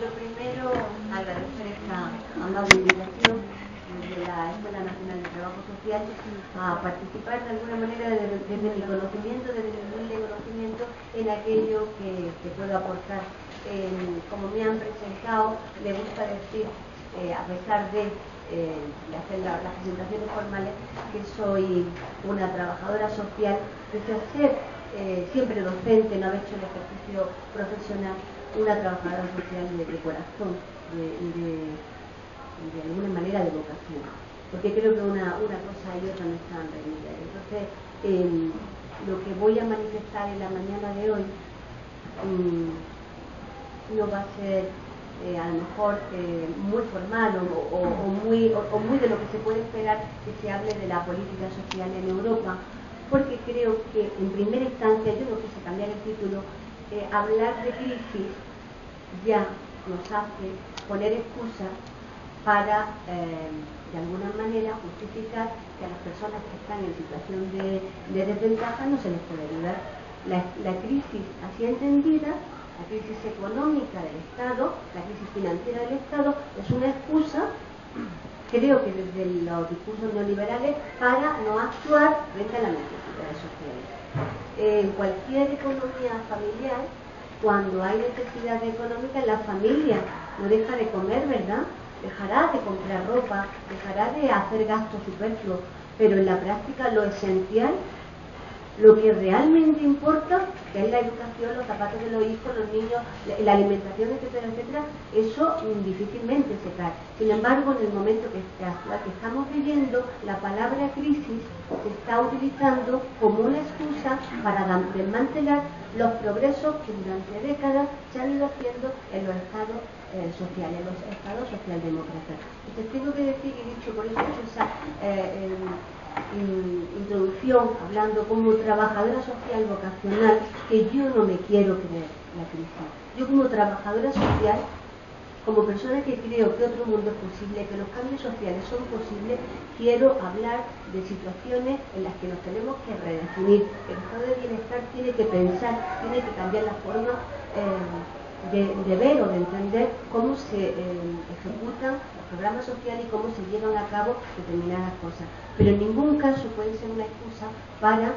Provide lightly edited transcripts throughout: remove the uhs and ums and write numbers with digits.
Lo primero, agradecer esta amable invitación de la Escuela Nacional de Trabajo Social a participar de alguna manera desde mi conocimiento, desde mi humilde conocimiento en aquello que puedo aportar. Como me han presentado, me gusta decir, a pesar de hacer las presentaciones formales, que soy una trabajadora social, pese a ser siempre docente, no haber hecho el ejercicio profesional, una trabajadora social de corazón, de alguna manera de vocación, porque creo que una cosa y otra no están reunidas. Entonces, lo que voy a manifestar en la mañana de hoy no va a ser a lo mejor muy formal o muy de lo que se puede esperar que se hable de la política social en Europa, porque creo que en primera instancia, yo no quise cambiar el título, hablar de crisis ya nos hace poner excusas para de alguna manera justificar que a las personas que están en situación de desventaja no se les puede ayudar. La crisis así entendida, la crisis económica del Estado, la crisis financiera del Estado, es una excusa, creo que desde los discursos neoliberales, para no actuar frente a las necesidades sociales. En cualquier economía familiar, cuando hay necesidad económica, la familia no deja de comer, ¿verdad? Dejará de comprar ropa, dejará de hacer gastos superfluos, pero en la práctica lo esencial, lo que realmente importa, que es la educación, los zapatos de los hijos, los niños, la alimentación, etcétera, etcétera, eso difícilmente se cae. Sin embargo, en el momento que estamos viviendo, la palabra crisis se está utilizando como una excusa para desmantelar los progresos que durante décadas se han ido haciendo en los estados sociales, en los estados socialdemócratas. Entonces tengo que decir, y dicho por eso he hecho esa introducción hablando como trabajadora social vocacional, que yo no me quiero creer la crisis. Yo como trabajadora social, como persona que creo que otro mundo es posible, que los cambios sociales son posibles, quiero hablar de situaciones en las que nos tenemos que redefinir. El estado de bienestar tiene que pensar, tiene que cambiar la forma de ver o de entender cómo se ejecutan los programas sociales y cómo se llevan a cabo determinadas cosas. Pero en ningún caso puede ser una excusa para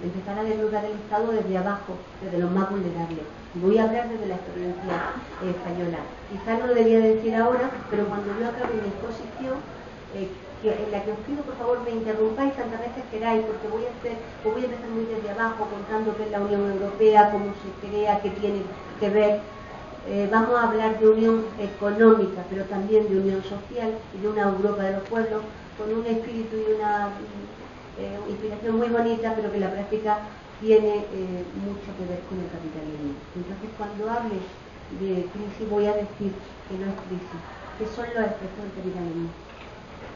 empezar a desnudar el Estado desde abajo, desde los más vulnerables. Voy a hablar desde la experiencia española. Quizás no lo debía decir ahora, pero cuando yo acabe mi exposición, en la que os pido por favor me interrumpáis tantas veces queráis, porque voy a empezar muy desde abajo contando qué es la Unión Europea, cómo se crea, qué tiene que ver. Vamos a hablar de unión económica, pero también de unión social y de una Europa de los pueblos, con un espíritu y una inspiración muy bonita, pero que en la práctica tiene mucho que ver con el capitalismo. Entonces, cuando hable de crisis, voy a decir que no es crisis, que son los efectos del capitalismo.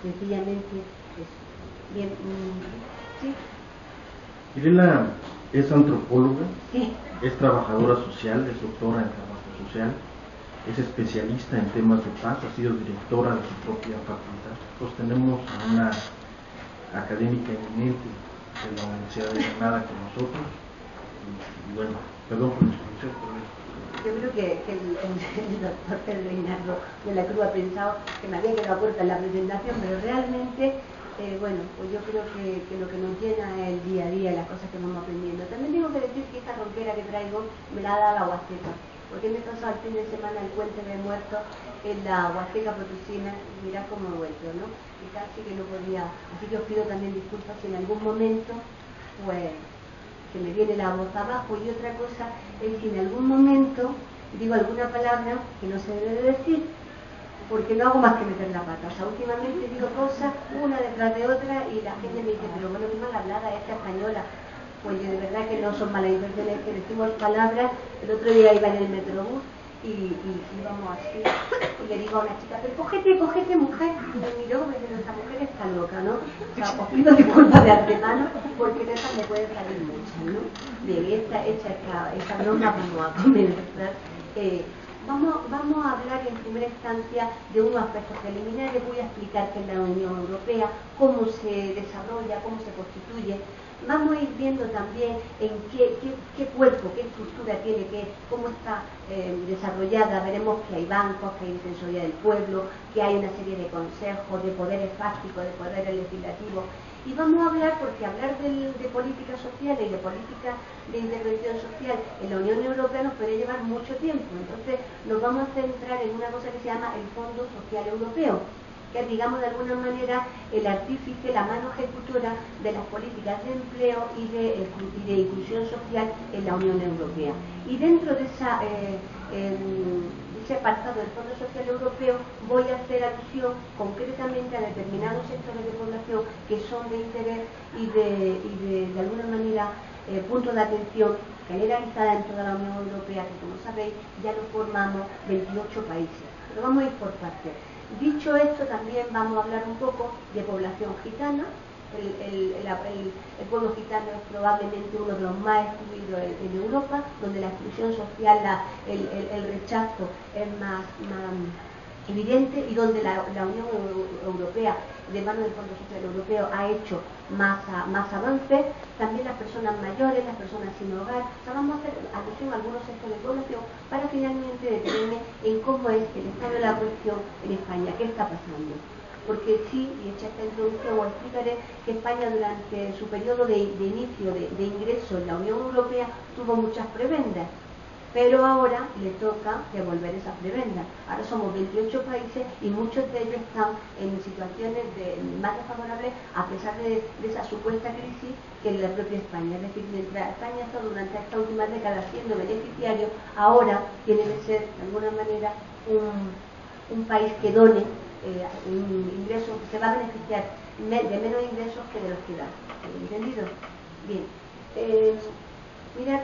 Sencillamente eso. Bien, ¿sí? Irena es antropóloga, sí. Es trabajadora social, es doctora en trabajo social, es especialista en temas de paz, ha sido directora de su propia facultad. Pues tenemos a una académica eminente de la Universidad de Granada con nosotros. Y bueno, perdón por la introducción, pero yo creo que el doctor Pedro Reinaldo de la Cruz ha pensado que me había quedado corta en la presentación, pero realmente, bueno, pues yo creo que lo que nos llena es el día a día, las cosas que vamos aprendiendo. También tengo que decir que esta ronquera que traigo me la ha dado la Huasteca, porque me he pasado el fin de semana el puente de muertos en la Huasteca Potosina, y mirad cómo he vuelto, ¿no? Y casi que no podía, así que os pido también disculpas si en algún momento, pues, que me viene la voz abajo. Y otra cosa es que en algún momento digo alguna palabra que no se debe de decir, porque no hago más que meter la pata. O sea, últimamente digo cosas una detrás de otra y la gente me dice, pero bueno, qué mal hablada esta española. Pues yo de verdad que no son malas intenciones, que decimos palabras. El otro día iba en el metrobús y íbamos así, y le digo a una chica, pero cógete mujer, y me miró, me dice, esta mujer está loca, ¿no? O sea, os pido disculpas de antemano, porque de esas me pueden salir muchas, ¿no? Bien, esta broma vamos a comenzar. Vamos a hablar en primera instancia de unos aspectos preliminares. Voy a explicar qué es la Unión Europea, cómo se desarrolla, cómo se constituye, vamos a ir viendo también en qué cuerpo, qué estructura tiene, cómo está desarrollada. Veremos que hay bancos, que hay defensoría del pueblo, que hay una serie de consejos, de poderes fácticos, de poderes legislativos. Y vamos a hablar, porque hablar de políticas sociales y de políticas de intervención social en la Unión Europea nos puede llevar mucho tiempo. Entonces nos vamos a centrar en una cosa que se llama el Fondo Social Europeo, que es, digamos, de alguna manera el artífice, la mano ejecutora de las políticas de empleo y de inclusión social en la Unión Europea. Y dentro de ese apartado del Fondo Social Europeo voy a hacer alusión concretamente a determinados sectores de población que son de interés y de alguna manera punto de atención generalizada en toda la Unión Europea, que como sabéis ya lo formamos 28 países. Pero vamos a ir por partes. Dicho esto, también vamos a hablar un poco de población gitana. El pueblo gitano es probablemente uno de los más excluidos en Europa, donde la exclusión social, el rechazo es más evidente, y donde la Unión Europea, de mano del Fondo Social Europeo, ha hecho más avances. También las personas mayores, las personas sin hogar. O sea, vamos a hacer alusión a algunos sectores de población para finalmente detenerme en cómo es el estado de la cuestión en España, qué está pasando. Porque sí, y hecha esta introducción, os explicaré que España durante su periodo de inicio de ingreso en la Unión Europea tuvo muchas prebendas, pero ahora le toca devolver esas prebendas. Ahora somos 28 países y muchos de ellos están en situaciones más desfavorables, a pesar de esa supuesta crisis, que en la propia España. Es decir, mientras España está durante esta última década siendo beneficiario, ahora tiene que ser de alguna manera un país que done ingresos, que se va a beneficiar de menos ingresos que de los que da. ¿Entendido? Bien. Mirad,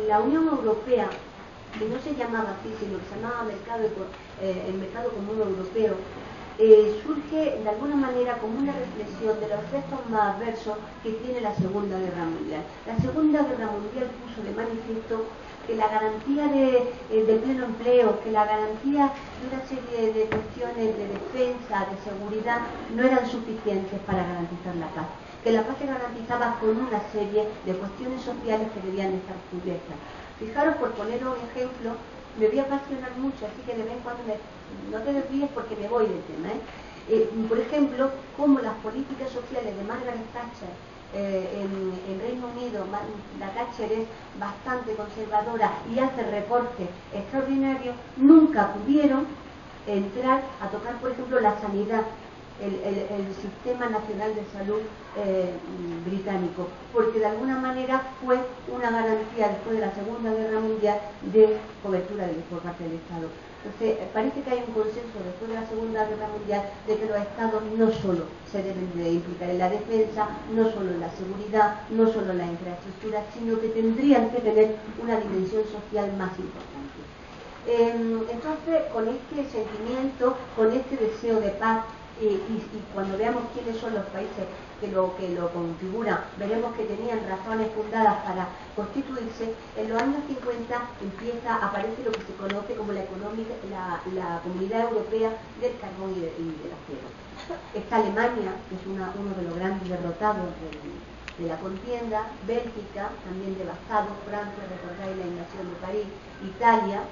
la Unión Europea, que no se llamaba así, sino que se llamaba el Mercado Común Europeo, surge de alguna manera como una reflexión de los efectos más adversos que tiene la Segunda Guerra Mundial. La Segunda Guerra Mundial puso de manifiesto que la garantía del pleno empleo, que la garantía de una serie de cuestiones de defensa, de seguridad, no eran suficientes para garantizar la paz. Que la paz se garantizaba con una serie de cuestiones sociales que debían estar cubiertas. Fijaros, por poneros un ejemplo, me voy a apasionar mucho, así que de vez en cuando no te desvíes porque me voy del tema. Por ejemplo, cómo las políticas sociales de Margaret Thatcher en Reino Unido, la Thatcher es bastante conservadora y hace recortes extraordinarios, nunca pudieron entrar a tocar, por ejemplo, la sanidad, el Sistema Nacional de Salud británico, porque de alguna manera fue una garantía después de la Segunda Guerra Mundial de cobertura por parte del Estado. Entonces, parece que hay un consenso después de la Segunda Guerra Mundial de que los Estados no solo se deben de implicar en la defensa, no solo en la seguridad, no solo en la infraestructura, sino que tendrían que tener una dimensión social más importante. Entonces, con este sentimiento, con este deseo de paz, y cuando veamos quiénes son los países que lo configuran, veremos que tenían razones fundadas para constituirse. En los años 50 aparece lo que se conoce como la Comunidad Europea del Carbón y del Acero. Está Alemania, que es uno de los grandes derrotados de la contienda, Bélgica, también devastado, Francia, recordáis la invasión de París, Italia,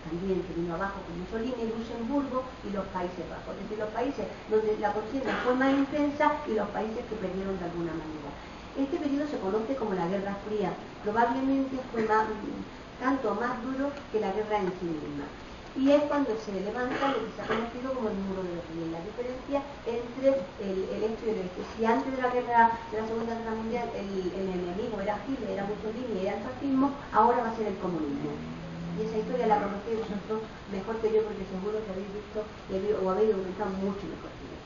también que vino abajo con Mussolini, Luxemburgo y los Países Bajos, es decir, los países donde la contienda fue más intensa y los países que perdieron de alguna manera. Este periodo se conoce como la Guerra Fría, probablemente fue tanto más duro que la guerra en sí misma. Y es cuando se levanta lo que se ha conocido como el muro de Berlín, la diferencia entre el hecho y el hecho. Si antes de la Segunda Guerra Mundial el enemigo era Hitler, era Mussolini, era el fascismo, ahora va a ser el comunismo. Y esa historia la conocéis vosotros mejor que yo, porque seguro que habéis visto o habéis documentado mucho mejor que yo.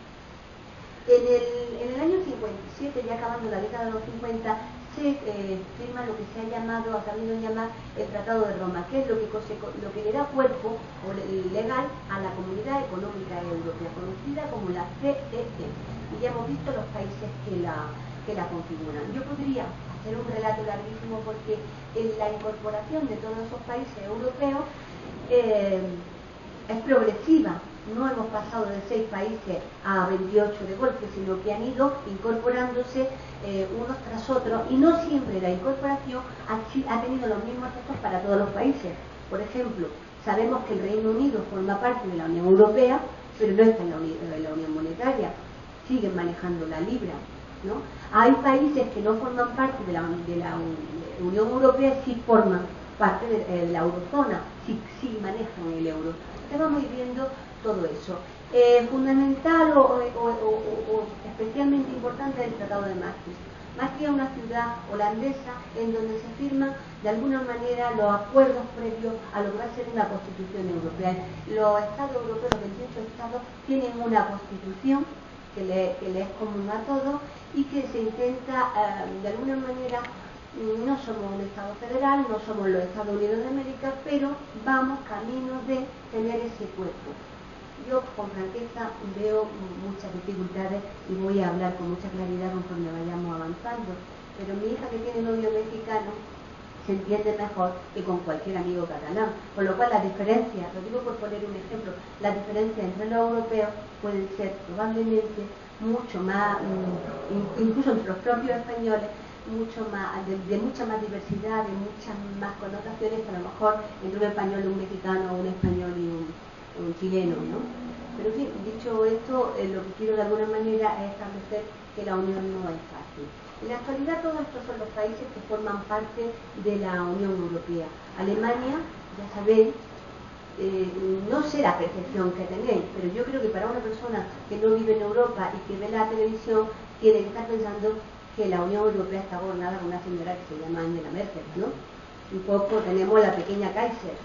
En el año 57, ya acabando la década de los 50, se firma lo que se ha sabido llamar el Tratado de Roma, que es lo que le da cuerpo legal a la Comunidad Económica Europea, conocida como la CEE. Y ya hemos visto los países que la configuran. Yo podría hacer un relato larguísimo, porque la incorporación de todos esos países europeos es progresiva, no hemos pasado de 6 países a 28 de golpe, sino que han ido incorporándose unos tras otros, y no siempre la incorporación ha tenido los mismos efectos para todos los países. Por ejemplo, sabemos que el Reino Unido forma parte de la Unión Europea, pero no está en la Unión Monetaria, siguen manejando la libra, ¿no? Hay países que no forman parte de la Unión Europea, sí forman parte de la eurozona, sí manejan el euro. Entonces vamos a ir viendo todo eso. Fundamental o especialmente importante es el Tratado de Maastricht. Maastricht es una ciudad holandesa en donde se firman de alguna manera los acuerdos previos a lo que va a ser una constitución europea. Los estados europeos, los 28 estados, tienen una constitución que le es común a todos y que se intenta de alguna manera. No somos un Estado federal, no somos los Estados Unidos de América, pero vamos camino de tener ese cuerpo. Yo con franqueza veo muchas dificultades y voy a hablar con mucha claridad conforme vayamos avanzando, pero mi hija, que tiene novio mexicano, se entiende mejor que con cualquier amigo catalán, por lo cual las diferencias, lo digo por poner un ejemplo, las diferencias entre los europeos pueden ser probablemente mucho más, incluso entre los propios españoles, mucho más, de mucha más diversidad, de muchas más connotaciones que a lo mejor entre un español y un mexicano, o un español y un chileno, ¿no? Pero en fin, dicho esto, lo que quiero de alguna manera es establecer que la unión no es fácil. En la actualidad todos estos son los países que forman parte de la Unión Europea. Alemania, ya sabéis, no sé la percepción que tenéis, pero yo creo que para una persona que no vive en Europa y que ve la televisión, tiene que estar pensando que la Unión Europea está gobernada por una señora que se llama Angela Merkel, ¿no? Un poco tenemos la pequeña Kaiser,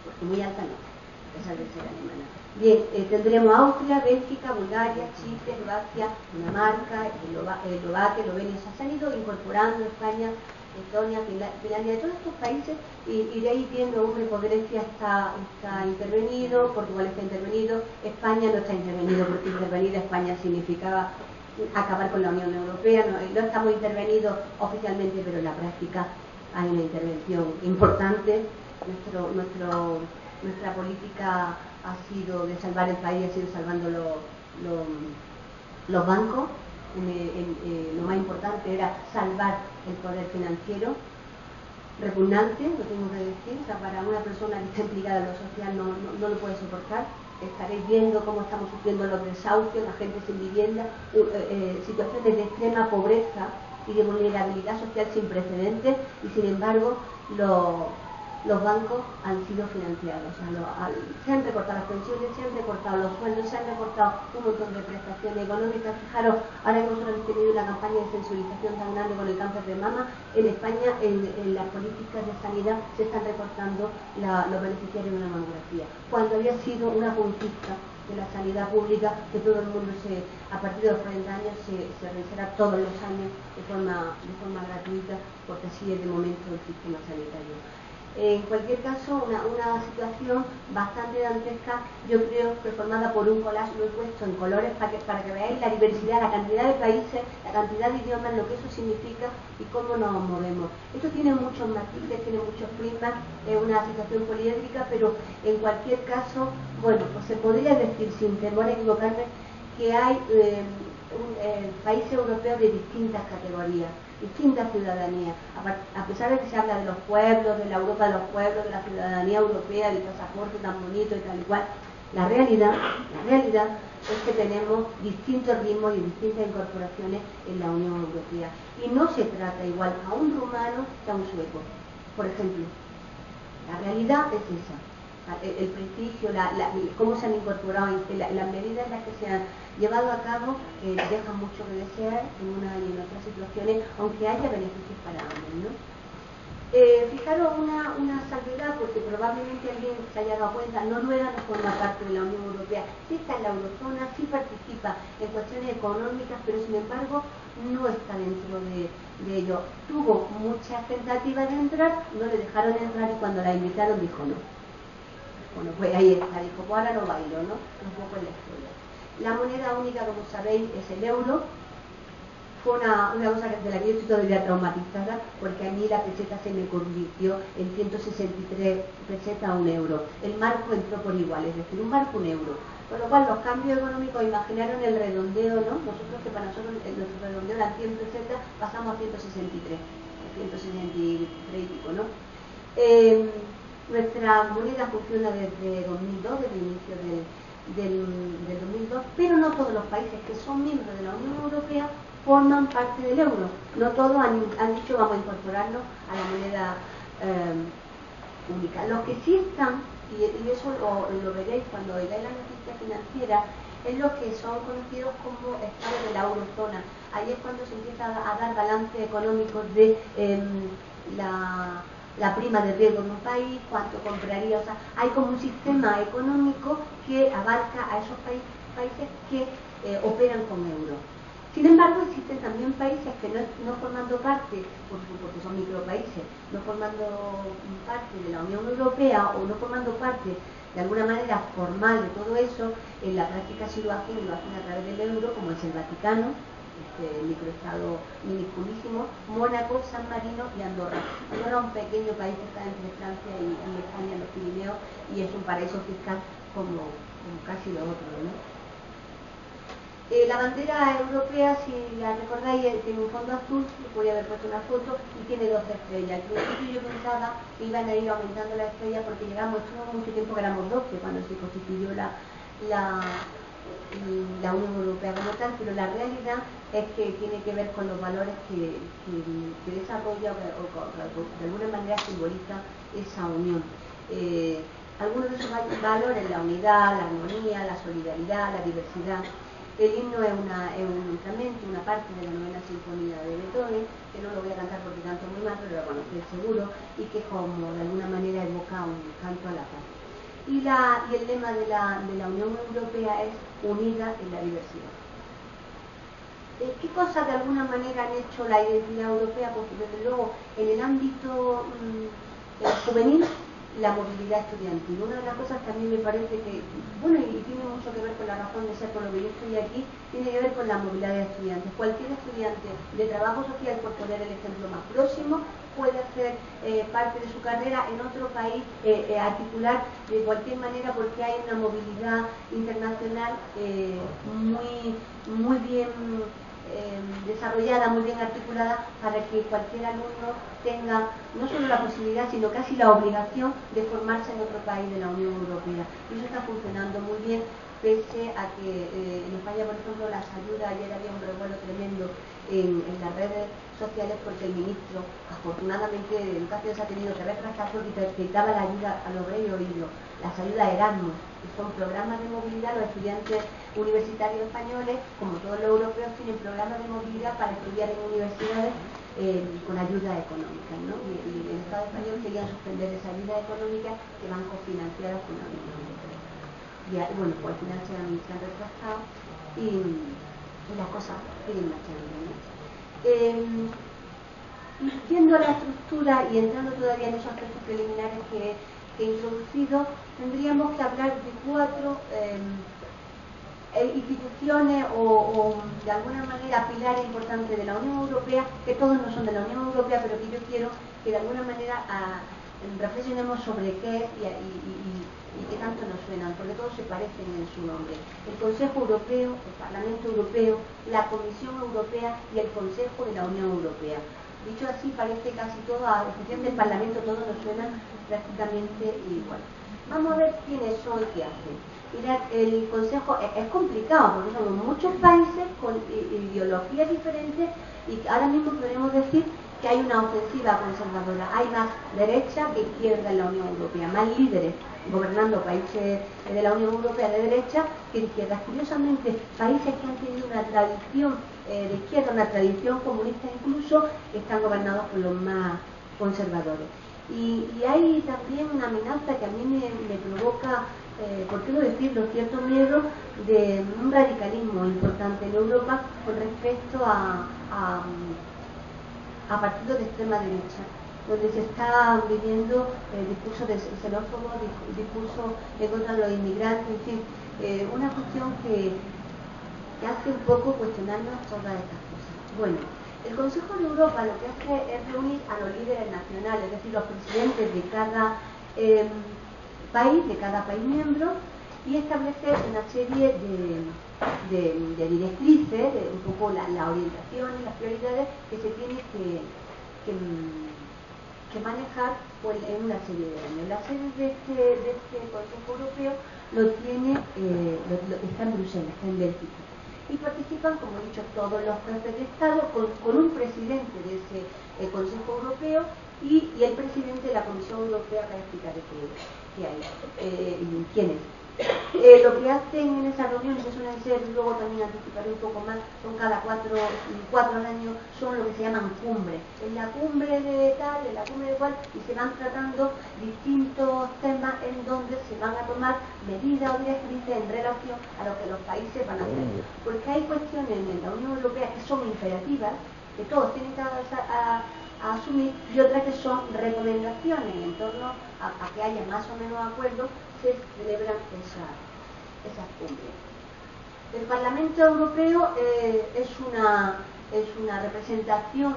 porque muy alta no, a pesar de ser alemana. Bien, tendremos Austria, Bélgica, Bulgaria, Chipre, Eslovaquia, Dinamarca, Eslovaquia, Eslovenia. Se han ido incorporando España, Estonia, Finlandia. De todos estos países iréis viendo, porque Grecia está intervenido, Portugal está intervenido, España no está intervenido, porque intervenir España significaba acabar con la Unión Europea. No estamos intervenidos oficialmente, pero en la práctica hay una intervención importante. Nuestra política ha sido de salvar el país, ha sido salvando los bancos. Lo más importante era salvar el poder financiero. Repugnante, lo tengo que decir, o sea, para una persona que está implicada en lo social no lo puede soportar. Estaréis viendo cómo estamos sufriendo los desahucios, la gente sin vivienda, situaciones de extrema pobreza y de vulnerabilidad social sin precedentes, y sin embargo los bancos han sido financiados. O sea, se han recortado las pensiones, se han recortado los sueldos, se han recortado un montón de prestaciones económicas. Fijaros, ahora que nosotros hemos tenido una campaña de sensibilización tan grande con el cáncer de mama, en España en las políticas de sanidad se están recortando los beneficiarios de una mamografía, cuando había sido una conquista de la sanidad pública, que todo el mundo a partir de los 40 años se realizará todos los años de forma gratuita, porque así es de momento el sistema sanitario. En cualquier caso, una situación bastante dantesca, yo creo que formada por un collage. Lo he puesto en colores para que veáis la diversidad, la cantidad de países, la cantidad de idiomas, lo que eso significa y cómo nos movemos. Esto tiene muchos matices, tiene muchos prismas, es una situación poliédrica, pero en cualquier caso, bueno, pues se podría decir, sin temor a equivocarme, que hay países europeos de distintas categorías, distintas ciudadanías, a pesar de que se habla de los pueblos, de la Europa de los pueblos, de la ciudadanía europea, del pasaporte tan bonito y tal y cual. La realidad es que tenemos distintos ritmos y distintas incorporaciones en la Unión Europea, y no se trata igual a un rumano que a un sueco, por ejemplo. La realidad es esa. El prestigio, cómo se han incorporado, las medidas en las que se han llevado a cabo dejan mucho que desear en una y en otras situaciones, aunque haya beneficios para ambos, ¿no? Fijaros una salvedad, porque probablemente alguien se haya dado cuenta: Noruega no forma parte de la Unión Europea, sí está en la eurozona, sí participa en cuestiones económicas, pero sin embargo no está dentro de ello. Tuvo muchas tentativas de entrar, no le dejaron entrar, y cuando la invitaron dijo no. Bueno, pues ahí está, dijo, pues ahora no bailo, ¿no? Un poco en la historia. La moneda única, como sabéis, es el euro. fue una cosa de la que yo estoy todavía traumatizada, porque a mí la peseta se me convirtió en 163 pesetas a 1 euro. El marco entró por igual, es decir, un marco 1 euro. Con lo cual los cambios económicos imaginaron el redondeo, ¿no? Nosotros, que para nosotros nuestro redondeo era 100 pesetas, pasamos a 163, 163 y pico, ¿no? Nuestra moneda funciona desde 2002, desde el inicio del 2002, pero no todos los países que son miembros de la Unión Europea forman parte del euro. No todos han dicho vamos a incorporarnos a la moneda única. Los que sí están, y eso lo veréis cuando oigáis la noticia financiera, es los que son conocidos como estados de la eurozona. Ahí es cuando se empieza a dar balance económico de la prima de riesgo en un país, cuánto compraría, o sea, hay como un sistema económico que abarca a esos países que operan con euro. Sin embargo, existen también países que no formando parte, porque son micropaíses, no formando parte de la Unión Europea o no formando parte de alguna manera formal de todo eso, en la práctica sí lo hacen a través del euro, como es el Vaticano, este microestado minusculísimo, Mónaco, San Marino y Andorra. Andorra es un pequeño país que está entre Francia y España, en los Pirineos, y es un paraíso fiscal como casi los otros, ¿no? La bandera europea, si la recordáis, tiene un fondo azul, podría haber puesto una foto, y tiene 12 estrellas. Al principio yo pensaba que iban a ir aumentando las estrellas porque estuvo mucho tiempo que éramos 12 cuando se constituyó la Unión Europea como tal, pero la realidad es que tiene que ver con los valores que desarrolla o de alguna manera simboliza esa unión. Algunos de esos valores, la unidad, la armonía, la solidaridad, la diversidad. El himno es un fragmento, una parte de la novena sinfonía de Beethoven, que no lo voy a cantar porque canto muy mal, pero lo conocéis seguro, y que como de alguna manera evoca un canto a la paz. Y el lema de la Unión Europea es unida en la diversidad. ¿Qué cosas de alguna manera han hecho la identidad europea? Pues desde luego en el ámbito juvenil, la movilidad estudiantil. Una de las cosas que a mí me parece que, bueno, y tiene mucho que ver con la razón de ser por lo que yo estoy aquí, tiene que ver con la movilidad de estudiantes. Cualquier estudiante de trabajo social, por poner el ejemplo más próximo, puede hacer parte de su carrera en otro país, articular de cualquier manera, porque hay una movilidad internacional muy bien desarrollada, muy bien articulada, para que cualquier alumno tenga no solo la posibilidad, sino casi la obligación de formarse en otro país de la Unión Europea. Y eso está funcionando muy bien, pese a que en España, por ejemplo, las ayudas, ayer había un revuelo tremendo en las redes sociales porque el ministro, afortunadamente, de Educación se ha tenido que retrasar porque quitaba la ayuda a los reyes oídos, las ayudas Erasmus, que son programas de movilidad. Los estudiantes universitarios españoles, como todos los europeos, tienen programas de movilidad para estudiar en universidades con ayuda económica, ¿no? Y el Estado español quería suspender esa ayuda económica que van cofinanciadas con la Unión Europea. Y bueno, pues al final se han retrasado y las cosas siguen marchando, ¿no? Viendo la estructura y entrando todavía en esos aspectos preliminares que he introducido, tendríamos que hablar de 4 instituciones o de alguna manera pilares importantes de la Unión Europea, que todos no son de la Unión Europea, pero que yo quiero que de alguna manera reflexionemos sobre qué es y qué tanto nos suenan, porque todos se parecen en su nombre. El Consejo Europeo, el Parlamento Europeo, la Comisión Europea y el Consejo de la Unión Europea. Dicho así, parece casi todo, a excepción del Parlamento, todos nos suenan prácticamente igual. Vamos a ver quiénes son y qué hacen. Mirad, el Consejo es complicado porque somos muchos países con ideologías diferentes y ahora mismo podemos decir que hay una ofensiva conservadora. Hay más derecha que izquierda en la Unión Europea, más líderes gobernando países de la Unión Europea de derecha que de izquierda. Curiosamente, países que han tenido una tradición de izquierda, una tradición comunista incluso, están gobernados por los más conservadores. Y hay también una amenaza que a mí me provoca, por qué no decirlo, cierto miedo de un radicalismo importante en Europa con respecto a partidos de extrema derecha, donde se está viviendo discursos xenófobos, discursos en contra de los inmigrantes, en fin, una cuestión que hace un poco cuestionarnos todas estas cosas. Bueno, el Consejo de Europa lo que hace es reunir a los líderes nacionales, es decir, los presidentes de cada país, de cada país miembro, y establecer una serie de directrices, de un poco la orientación y las prioridades que se tiene que manejar pues, en una serie de años. La sede de este Consejo Europeo está en Bruselas, está en Bélgica. Y participan, como he dicho, todos los jefes de Estado con un presidente de ese Consejo Europeo y el presidente de la Comisión Europea, que explicaré qué hay, quién es. Lo que hacen en esas reuniones, que suelen ser, luego también anticiparé un poco más, son cada cuatro años, son lo que se llaman cumbres. En la cumbre de tal, en la cumbre de cual, y se van tratando distintos temas en donde se van a tomar medidas o directrices en relación a lo que los países van a hacer. Porque hay cuestiones en la Unión Europea que son imperativas, que todos tienen que asumir, y otras que son recomendaciones en torno a que haya más o menos acuerdos, se celebran esas cumbres. El Parlamento Europeo es una representación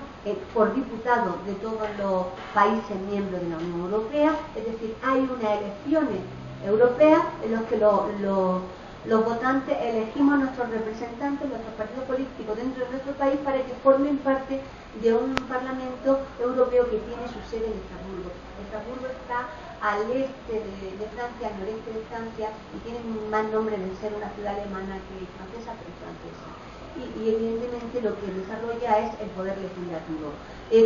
por diputados de todos los países miembros de la Unión Europea, es decir, hay unas elecciones europeas en las que los votantes elegimos a nuestros representantes, nuestros partidos políticos dentro de nuestro país para que formen parte de un Parlamento Europeo que tiene su sede en Estrasburgo. Estrasburgo está al este de Francia, al noreste de Francia, y tiene más nombre de ser una ciudad alemana que francesa, pero francesa. Y evidentemente lo que desarrolla es el poder legislativo.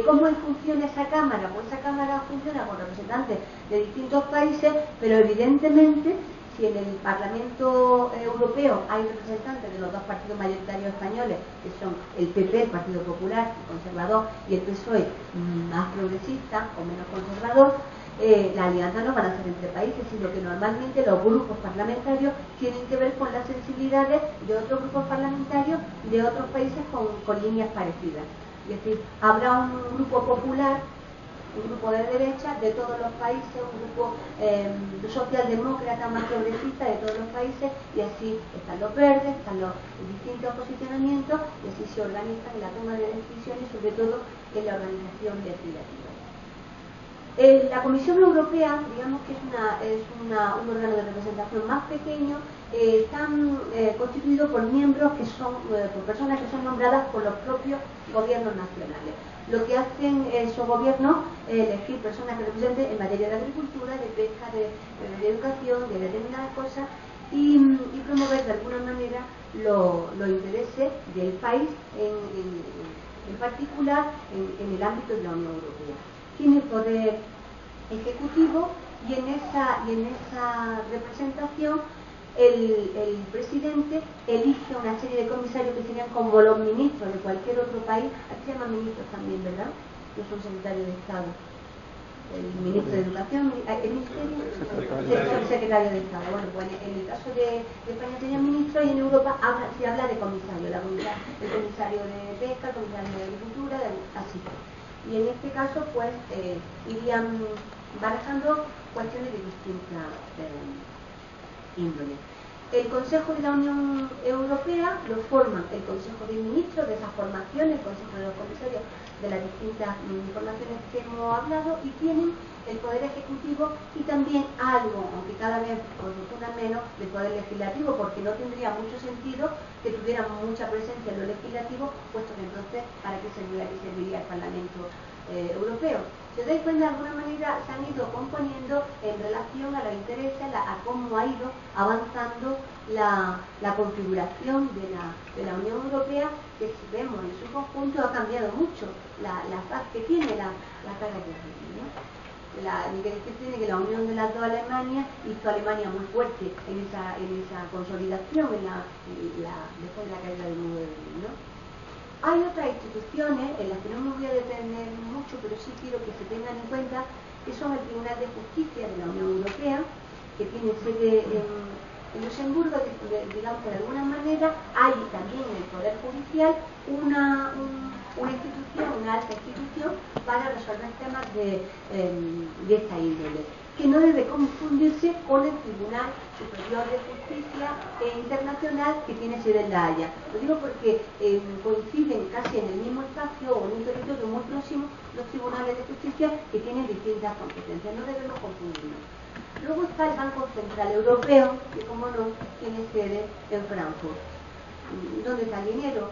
¿Cómo funciona esa Cámara? Pues esa Cámara funciona con representantes de distintos países, pero evidentemente si en el Parlamento Europeo hay representantes de los dos partidos mayoritarios españoles, que son el PP, el Partido Popular, conservador, y el PSOE, más progresista o menos conservador, las alianzas no van a ser entre países, sino que normalmente los grupos parlamentarios tienen que ver con las sensibilidades de otros grupos parlamentarios de otros países con líneas parecidas. Es decir, habrá un grupo popular, un grupo de derecha de todos los países, un grupo socialdemócrata más progresista de todos los países, y así están los verdes, están los distintos posicionamientos, y así se organizan en la toma de decisiones, sobre todo en la organización legislativa. La Comisión Europea, digamos que es un órgano de representación más pequeño, están constituidos por miembros que son, por personas que son nombradas por los propios gobiernos nacionales. Lo que hacen esos gobiernos es elegir personas que representen en materia de agricultura, de pesca, de educación, de determinadas cosas, y promover de alguna manera los intereses del país, en particular en el ámbito de la Unión Europea. Tiene poder ejecutivo, y en esa representación el presidente elige una serie de comisarios que serían como los ministros de cualquier otro país. Aquí se llaman ministros también, ¿verdad? No son secretarios de Estado. El ministro de Educación, el ministerio, el secretario de Estado. Bueno, pues en el caso de España sería ministro, y en Europa se habla de comisario, el comisario de pesca, el comisario de agricultura, así. Y en este caso, pues, irían barajando cuestiones de distintas índole. El Consejo de la Unión Europea lo forman el Consejo de Ministros de esas formaciones, el Consejo de los Comisarios de las distintas formaciones que hemos hablado, y tienen el poder ejecutivo y también algo, aunque cada vez por fortuna menos, de poder legislativo, porque no tendría mucho sentido que tuvieran mucha presencia en lo legislativo, puesto que entonces ¿para qué serviría el Parlamento Europeo? Si os dais cuenta, de alguna manera se han ido componiendo en relación a los intereses, a cómo ha ido avanzando la configuración de la Unión Europea, que si vemos en su conjunto ha cambiado mucho la faz que tiene, la cara que tiene, ¿no? Tiene que la unión de las dos Alemanias hizo a Alemania muy fuerte en esa consolidación después de la caída del muro de Berlín, ¿no? Hay otras instituciones en las que no me voy a detener mucho, pero sí quiero que se tengan en cuenta, que son el Tribunal de Justicia de la Unión Europea, que tiene sede en Luxemburgo, digamos que de alguna manera hay también en el Poder Judicial una institución, una alta institución para resolver temas de esta índole. que no debe confundirse con el Tribunal Superior de Justicia Internacional que tiene sede en La Haya. Lo digo porque coinciden casi en el mismo espacio o en un territorio muy próximo los tribunales de justicia que tienen distintas competencias. No debemos confundirnos. Luego está el Banco Central Europeo, que como no, tiene sede en Frankfurt. ¿Dónde está el dinero?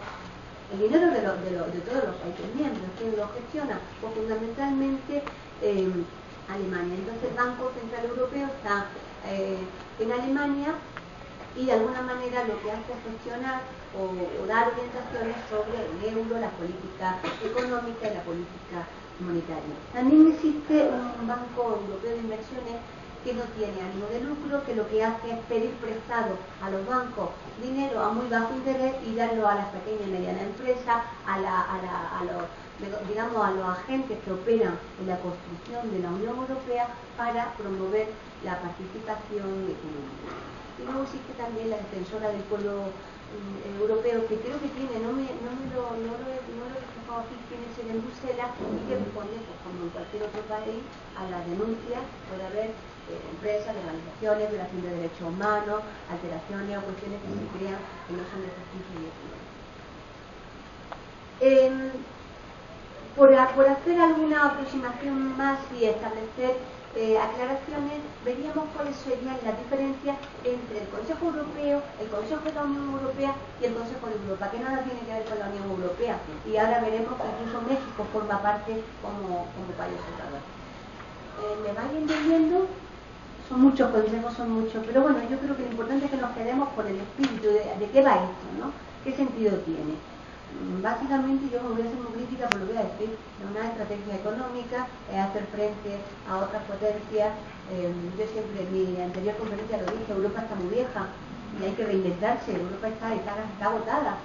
El dinero de todos los países miembros. ¿Quién lo gestiona? Pues fundamentalmente Alemania. Entonces el Banco Central Europeo está en Alemania y de alguna manera lo que hace es gestionar o dar orientaciones sobre el euro, la política económica y la política monetaria. También existe un Banco Europeo de Inversiones que no tiene ánimo de lucro, que lo que hace es pedir prestado a los bancos dinero a muy bajo interés y darlo a las pequeñas y medianas empresas, a los agentes que operan en la construcción de la Unión Europea para promover la participación económica. Y luego existe también la defensora del pueblo europeo, que creo que tiene, no lo he dejado aquí, tiene sede en Bruselas y que responde, pues, como en cualquier otro país, a las denuncias. Puede haber empresas, organizaciones, violación de derechos humanos, alteraciones o cuestiones que se crean que no son de justicia y equidad. Por hacer alguna aproximación más y establecer aclaraciones, veríamos cuáles serían las diferencias entre el Consejo Europeo, el Consejo de la Unión Europea y el Consejo de Europa, que nada tiene que ver con la Unión Europea, y ahora veremos que incluso México forma parte como país observador. ¿Me vais entendiendo? Son muchos consejos, son muchos, pero bueno, yo creo que lo importante es que nos quedemos con el espíritu de qué va esto, ¿no? ¿Qué sentido tiene? Básicamente yo me voy a hacer muy crítica, pero lo voy a decir, es una estrategia económica, es hacer frente a otras potencias. Yo siempre en mi anterior conferencia lo dije, Europa está muy vieja y hay que reinventarse. Europa está agotada,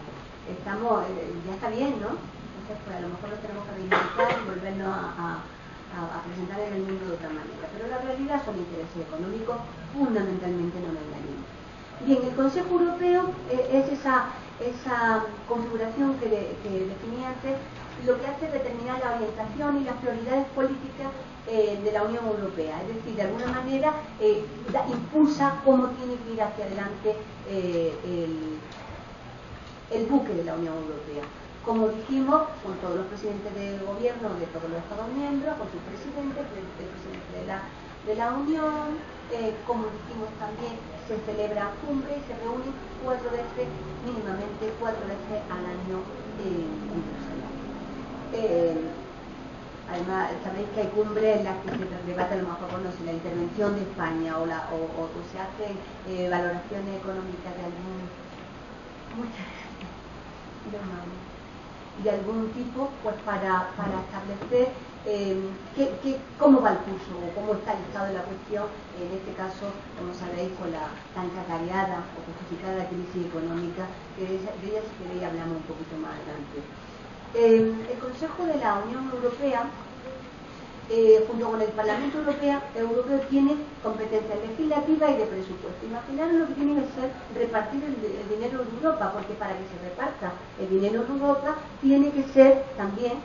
ya está bien, ¿no? Entonces pues a lo mejor lo tenemos que reinventar y volvernos a presentar en el mundo de otra manera, pero la realidad son intereses económicos, fundamentalmente, no nos engañemos. Bien, el Consejo Europeo es esa configuración que definí antes, lo que hace es determinar la orientación y las prioridades políticas de la Unión Europea, es decir, de alguna manera impulsa cómo tiene que ir hacia adelante el buque de la Unión Europea. Como dijimos, con todos los presidentes de gobierno de todos los Estados miembros, con su presidente, el presidente de la Unión, como dijimos también, se celebra cumbre y se reúnen mínimamente cuatro veces al año en Bruselas. Además, sabéis que hay cumbres en las que se debate a lo mejor, no sé, la intervención de España o se hacen valoraciones económicas de algún tipo, pues para establecer cómo va el curso o cómo está el estado de la cuestión, en este caso, como sabéis, con la tan cacareada o justificada crisis económica, que de ella si queréis hablamos un poquito más adelante. El Consejo de la Unión Europea, junto con el Parlamento Europeo tiene competencias legislativas y de presupuesto. Imaginaros lo que tiene que ser repartir el dinero de Europa, porque para que se reparta el dinero de Europa tiene que ser también,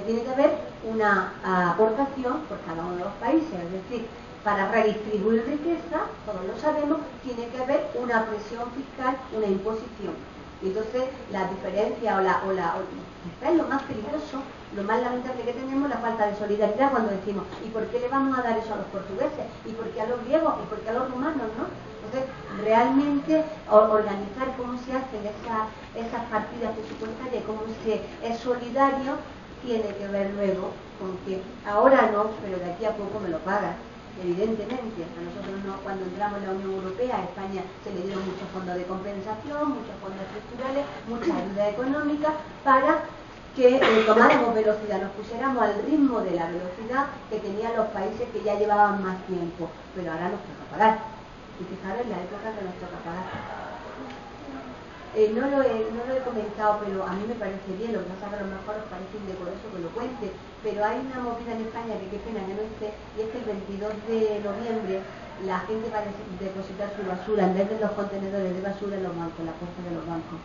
tiene que haber una aportación por cada uno de los países, es decir, para redistribuir riqueza, todos lo sabemos, tiene que haber una presión fiscal, una imposición. Y entonces la diferencia quizás es lo más peligroso, lo más lamentable que tenemos, la falta de solidaridad cuando decimos, ¿y por qué le vamos a dar eso a los portugueses? ¿Y por qué a los griegos? ¿Y por qué a los rumanos? ¿No? Entonces, realmente organizar cómo se hacen esas partidas presupuestarias, cómo se es solidario, tiene que ver luego con que ahora no, pero de aquí a poco me lo pagas. Evidentemente, a nosotros no, cuando entramos en la Unión Europea, a España se le dieron muchos fondos de compensación, muchos fondos estructurales, mucha ayuda económica para que tomáramos velocidad, nos pusiéramos al ritmo de la velocidad que tenían los países que ya llevaban más tiempo, pero ahora nos toca pagar. Y fijaros en la época que nos toca pagar. No lo he comentado, pero a mí me parece bien, lo que pasa es que a lo mejor os parece indecoroso que lo cuente, pero hay una movida en España que qué pena que no esté, y es que el 22 de noviembre la gente va a depositar su basura en vez de los contenedores de basura en los bancos, en las puertas de los bancos.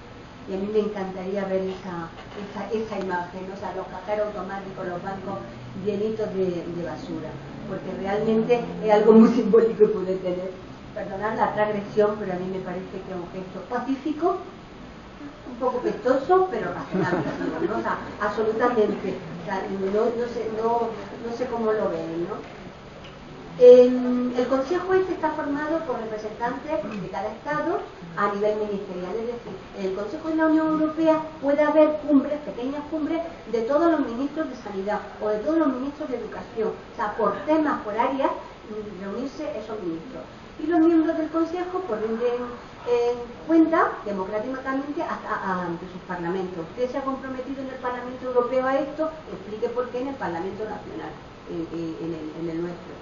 y a mí me encantaría ver esa imagen, o sea, los cajeros automáticos, los bancos llenitos de basura, porque realmente es algo muy simbólico que puede tener. Perdonad la transgresión, pero a mí me parece que es un gesto pacífico, un poco pestoso, pero razonable, ¿no? O sea, absolutamente. O sea, no sé cómo lo ven, ¿no? El Consejo este está formado por representantes de cada Estado a nivel ministerial, es decir, en el Consejo de la Unión Europea puede haber cumbres, pequeñas cumbres, de todos los ministros de Sanidad o de todos los ministros de Educación, o sea, por temas, por áreas, reunirse esos ministros. Y los miembros del Consejo pues rinden cuenta democráticamente ante sus parlamentos. Usted se ha comprometido en el Parlamento Europeo a esto, explique por qué en el Parlamento Nacional, en el nuestro.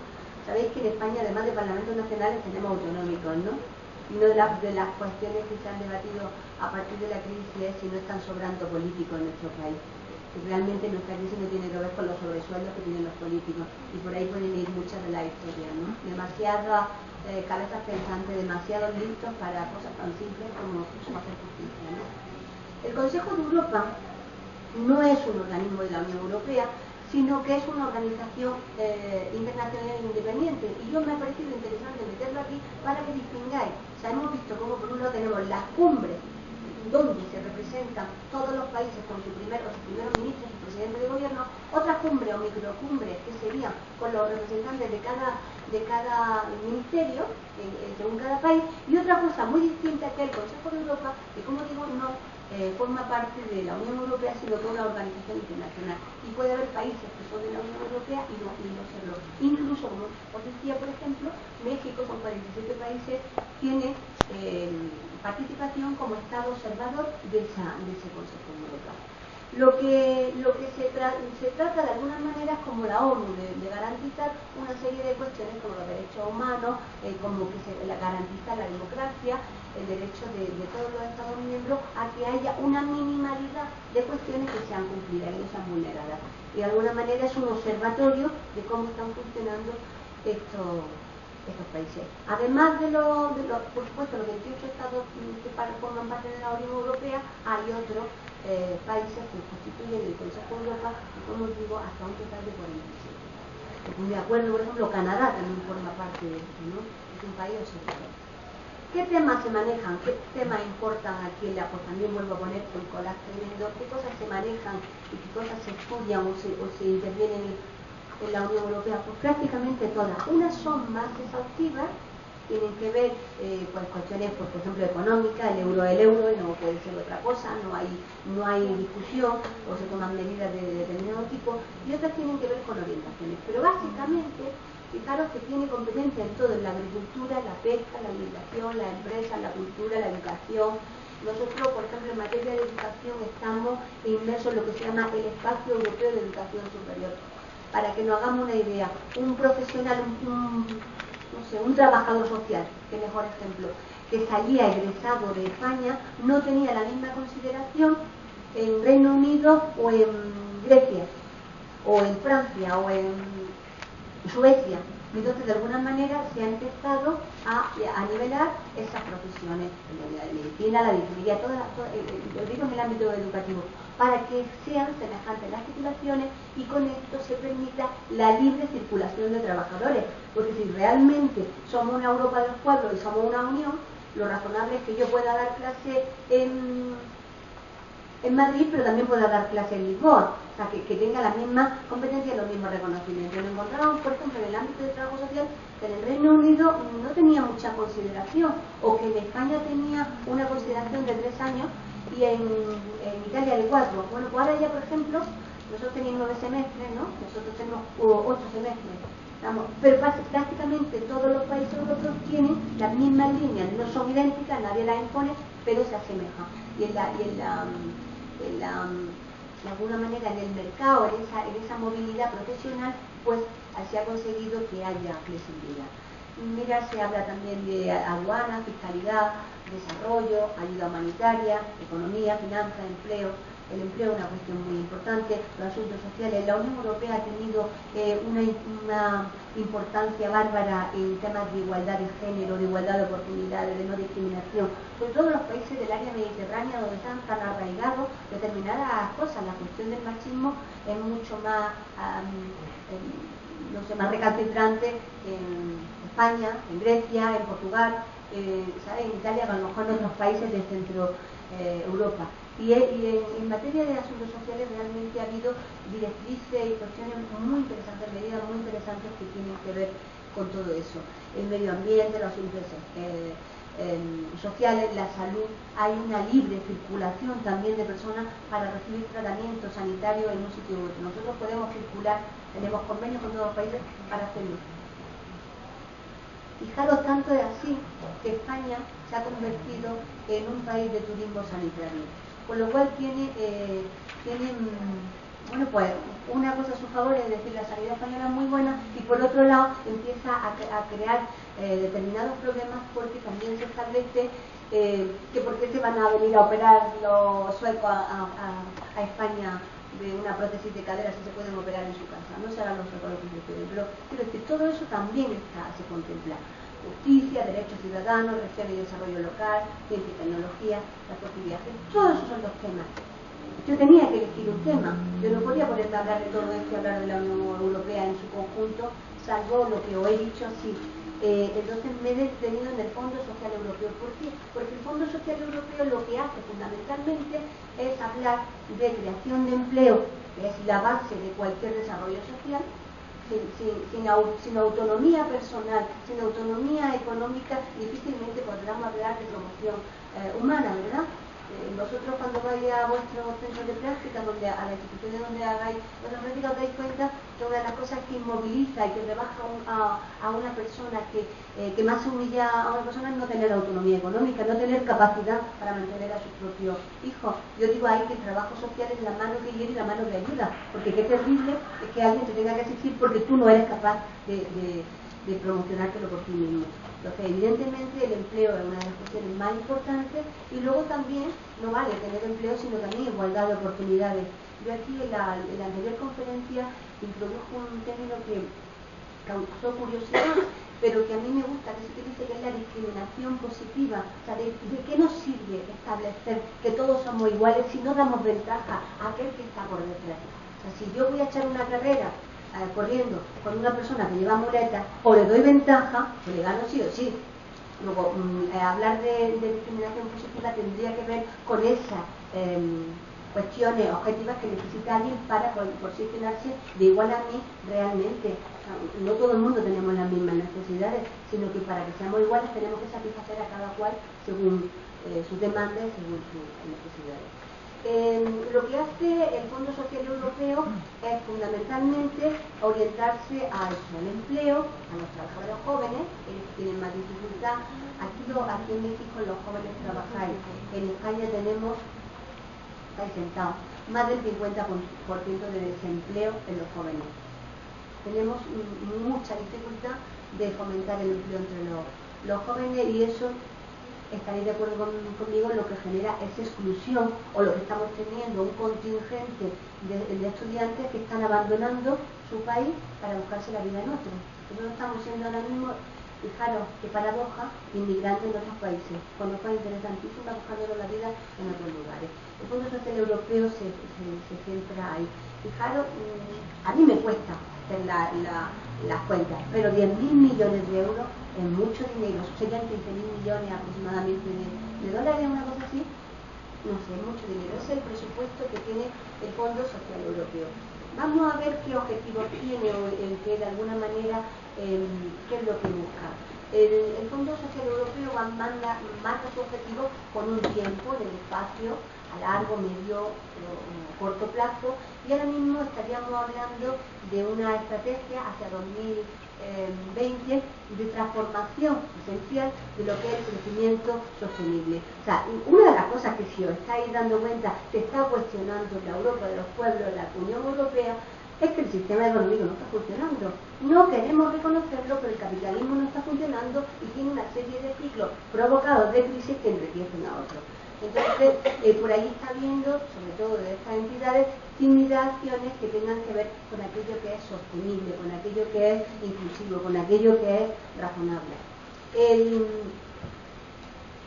Sabéis que en España, además de parlamentos nacionales, tenemos autonómicos, ¿no? Y una de las cuestiones que se han debatido a partir de la crisis es si no están sobrando políticos en nuestro país. Que realmente nuestra crisis no tiene que ver con los sobresueldos que tienen los políticos. Y por ahí pueden ir muchas de las historias, ¿no? Demasiadas cabezas pensantes, demasiado listos para cosas tan simples como hacer justicia, ¿no? El Consejo de Europa no es un organismo de la Unión Europea, sino que es una organización internacional independiente. Y yo me ha parecido interesante meterlo aquí para que distingáis. O sea, hemos visto cómo por un lado tenemos las cumbres, donde se representan todos los países con sus primeros ministros, su presidente de gobierno, otra cumbre o microcumbre que serían con los representantes de cada ministerio, según cada país, y otra cosa muy distinta que el Consejo de Europa, que como digo, no forma parte de la Unión Europea, sino que es una organización internacional. Y puede haber países que son de la Unión Europea y no serlo. Incluso, como os decía, por ejemplo, México con 47 países tiene participación como Estado observador de ese Consejo de Europa. Lo que se trata de alguna manera es como la ONU, de garantizar una serie de cuestiones como los derechos humanos, como que se garantiza la democracia, el derecho de todos los Estados miembros a que haya una minimalidad de cuestiones que sean cumplidas y no sean vulneradas. Y de alguna manera es un observatorio de cómo están funcionando estos países. Además de por supuesto, los 28 estados que forman parte de la Unión Europea, hay otros países que constituyen el Consejo de Europa, y como os digo, hasta un total de 47. De acuerdo, por ejemplo, Canadá también forma parte de esto, ¿no? Es un país observador. ¿Qué temas se manejan? ¿Qué temas importan aquí? Pues también vuelvo a poner el collage tremendo. ¿Qué cosas se manejan y qué cosas se estudian o se intervienen en la Unión Europea? Pues prácticamente todas. Unas son más exhaustivas, tienen que ver pues cuestiones, por ejemplo, económicas, el euro y no puede ser otra cosa, no hay discusión o se toman medidas de determinado tipo, y otras tienen que ver con orientaciones. Pero básicamente, fijaros que tiene competencia en todo, en la agricultura, la pesca, la alimentación, la empresa, la cultura, la educación. Nosotros, por ejemplo, en materia de educación estamos inmersos en lo que se llama el Espacio Europeo de Educación Superior. Para que nos hagamos una idea, un profesional, un trabajador social, que mejor ejemplo, que salía egresado de España, no tenía la misma consideración en Reino Unido o en Grecia, o en Francia, o en Suecia. Entonces, de alguna manera, se ha empezado a nivelar esas profesiones, la medicina, la ingeniería, lo digo en el ámbito educativo, para que sean semejantes las titulaciones y con esto se permita la libre circulación de trabajadores. Porque si realmente somos una Europa del pueblo y somos una unión, lo razonable es que yo pueda dar clase en Madrid, pero también pueda dar clase en Lisboa, o sea, que tenga la misma competencia y los mismos reconocimientos. Nos encontramos, por ejemplo, en el ámbito del trabajo social, que en el Reino Unido no tenía mucha consideración, o que en España tenía una consideración de 3 años y en Italia de 4. Bueno, pues ahora ya, por ejemplo, nosotros teníamos 9 semestres, ¿no? Nosotros tenemos 8 semestres. Pero prácticamente todos los países europeos tienen las mismas líneas, no son idénticas, nadie las impone, pero se asemejan. Y de alguna manera en el mercado, en esa movilidad profesional, pues se ha conseguido que haya flexibilidad. Mira, se habla también de aduana, fiscalidad, desarrollo, ayuda humanitaria, economía, finanzas, empleo. el empleo es una cuestión muy importante, los asuntos sociales. La Unión Europea ha tenido una importancia bárbara en temas de igualdad de género, de igualdad de oportunidades, de no discriminación, sobre todo en los países del área mediterránea donde están tan arraigados determinadas cosas. La cuestión del machismo es mucho más, no sé, más recalcitrante en España, en Grecia, en Portugal, ¿sabes? En Italia, a lo mejor en otros países de Centro Europa. Y en materia de asuntos sociales realmente ha habido directrices y cuestiones muy interesantes, medidas muy interesantes que tienen que ver con todo eso. El medio ambiente, los asuntos sociales, la salud, hay una libre circulación también de personas para recibir tratamiento sanitario en un sitio u otro. Nosotros podemos circular, tenemos convenios con todos los países para hacerlo. Fijaros, tanto es así que España se ha convertido en un país de turismo sanitario, con lo cual tiene bueno, pues una cosa a su favor, es decir, la sanidad española es muy buena, y por otro lado empieza a crear determinados problemas, porque también se establece que por qué se van a venir a operar los suecos a España de una prótesis de cadera si se pueden operar en su casa. No serán los suecos los que se pueden, pero quiero decir, todo eso también se contempla. Justicia, derechos ciudadanos, región y desarrollo local, ciencia y tecnología, la posibilidad. Todos esos son los temas. Yo tenía que elegir un tema. Yo no podía ponerme a hablar de todo esto y hablar de la Unión Europea en su conjunto, salvo lo que os he dicho así. Entonces me he detenido en el Fondo Social Europeo. ¿Por qué? Porque el Fondo Social Europeo lo que hace fundamentalmente es hablar de creación de empleo, que es la base de cualquier desarrollo social. Sin autonomía personal, sin autonomía económica, difícilmente podremos hablar de promoción humana, ¿verdad? Vosotros cuando vais a vuestros centros de práctica, a las instituciones donde hagáis vuestras prácticas, os dais cuenta que una de las cosas que inmoviliza y que rebaja a una persona, que más humilla a una persona, es no tener autonomía económica, no tener capacidad para mantener a sus propios hijos. Yo digo ahí que el trabajo social es la mano que hiere y la mano que ayuda, porque qué terrible es que alguien te tenga que exigir porque tú no eres capaz de promocionártelo por ti mismo. Entonces, evidentemente, el empleo es una de las cuestiones más importantes, y luego también no vale tener empleo, sino también igualdad de oportunidades. Yo aquí en la anterior conferencia introdujo un término que causó curiosidad, pero que a mí me gusta, que se dice que es la discriminación positiva. O sea, ¿de qué nos sirve establecer que todos somos iguales si no damos ventaja a aquel que está por detrás? O sea, si yo voy a echar una carrera corriendo con una persona que lleva muletas, o le doy ventaja, pues le gano sí o sí. Luego, hablar de discriminación positiva tendría que ver con esas cuestiones objetivas que necesita alguien para posicionarse de igual a mí realmente. O sea, no todo el mundo tenemos las mismas necesidades, sino que para que seamos iguales tenemos que satisfacer a cada cual según sus demandas y según sus necesidades. Lo que hace el Fondo Social Europeo es fundamentalmente orientarse al empleo, a los trabajadores jóvenes, que tienen más dificultad. Aquí en México los jóvenes trabajáis, en España tenemos, estáis sentados, más del 50% de desempleo en los jóvenes. Tenemos mucha dificultad de fomentar el empleo entre los jóvenes, y eso, estaréis de acuerdo conmigo, lo que genera es exclusión, o lo que estamos teniendo, un contingente de estudiantes que están abandonando su país para buscarse la vida en otro. Nosotros estamos siendo ahora mismo, fijaros qué paradoja, inmigrantes en otros países, con lo cual es interesantísima buscando la vida en otros lugares. El Fondo Social Europeo se centra ahí. Fijaros, a mí me cuesta hacer las cuentas, pero 10.000 millones de euros es mucho dinero. Serían 15.000 millones aproximadamente de dólares, una cosa así. No sé, es mucho dinero. Ese es el presupuesto que tiene el Fondo Social Europeo. Vamos a ver qué objetivos tiene, o el que de alguna manera, qué es lo que busca. El Fondo Social Europeo marca su objetivo con un tiempo del espacio a largo, medio o corto plazo, y ahora mismo estaríamos hablando de una estrategia hacia 2020 de transformación esencial de lo que es el crecimiento sostenible. O sea, una de las cosas que, si os estáis dando cuenta, se está cuestionando la Europa de los pueblos, la Unión Europea, es que el sistema económico no está funcionando. No queremos reconocerlo, pero el capitalismo no está funcionando y tiene una serie de ciclos provocados de crisis que enriquecen a otros. Entonces, por ahí está viendo, sobre todo de estas entidades, acciones que tengan que ver con aquello que es sostenible, con aquello que es inclusivo, con aquello que es razonable.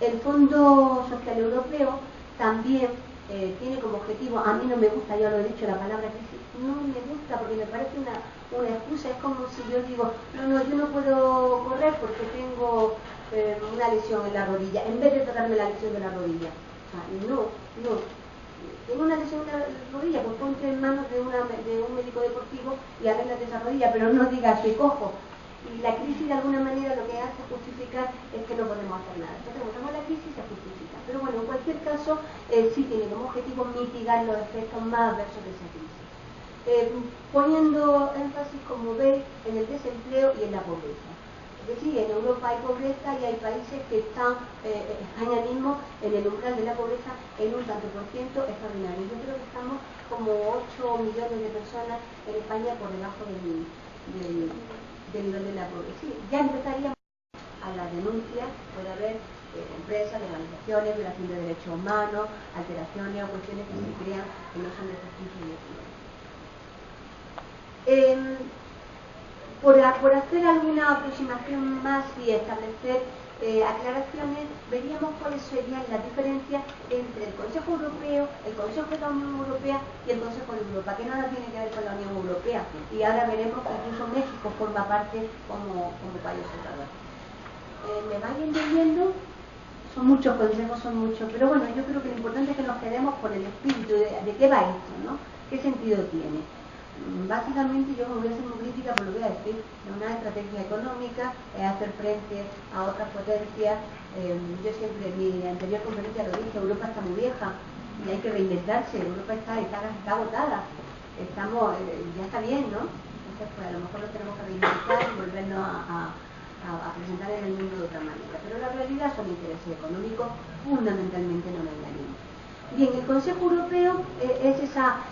El Fondo Social Europeo también tiene como objetivo, a mí no me gusta, ya lo he dicho, la palabra crisis, no me gusta porque me parece una excusa, es como si yo digo, no, yo no puedo correr porque tengo una lesión en la rodilla, en vez de tratarme la lesión de la rodilla. O sea, no, tengo una lesión en la rodilla, pues ponte en manos de un médico deportivo y arréglate esa rodilla, pero no digas que cojo. Y la crisis de alguna manera lo que hace justificar es que no podemos hacer nada. Entonces votamos la crisis y se justifica. Pero bueno, en cualquier caso, sí tiene como objetivo mitigar los efectos más adversos de esa crisis. Poniendo énfasis, como veis, en el desempleo y en la pobreza. Porque sí, en Europa hay pobreza y hay países que están, España mismo, en el umbral de la pobreza en un tanto por ciento extraordinario. Yo creo que estamos como 8 millones de personas en España por debajo del nivel de la pobreza. Sí, ya empezaríamos a la denuncia, puede haber empresas, organizaciones, violación de derechos humanos, alteraciones o cuestiones que se crean que no son de justicia y equidad. Por hacer alguna aproximación más y establecer aclaraciones, veríamos cuáles serían las diferencias entre el Consejo Europeo, el Consejo de la Unión Europea y el Consejo de Europa, que nada tiene que ver con la Unión Europea, y ahora veremos que incluso México forma parte como país observador. ¿Me vais entendiendo? Son muchos consejos, son muchos, pero bueno, yo creo que lo importante es que nos quedemos con el espíritu de qué va esto, ¿no? ¿Qué sentido tiene? Básicamente yo me voy a ser muy crítica por lo que voy a decir, una estrategia económica es hacer frente a otras potencias. Yo siempre en mi anterior conferencia lo dije, Europa está muy vieja y hay que reinventarse, Europa está agotada, ya está bien, ¿no? Entonces pues a lo mejor nos tenemos que reinventar y volvernos a presentar en el mundo de otra manera, pero la realidad son intereses económicos, fundamentalmente, no nos engañemos. Bien, el Consejo Europeo es esa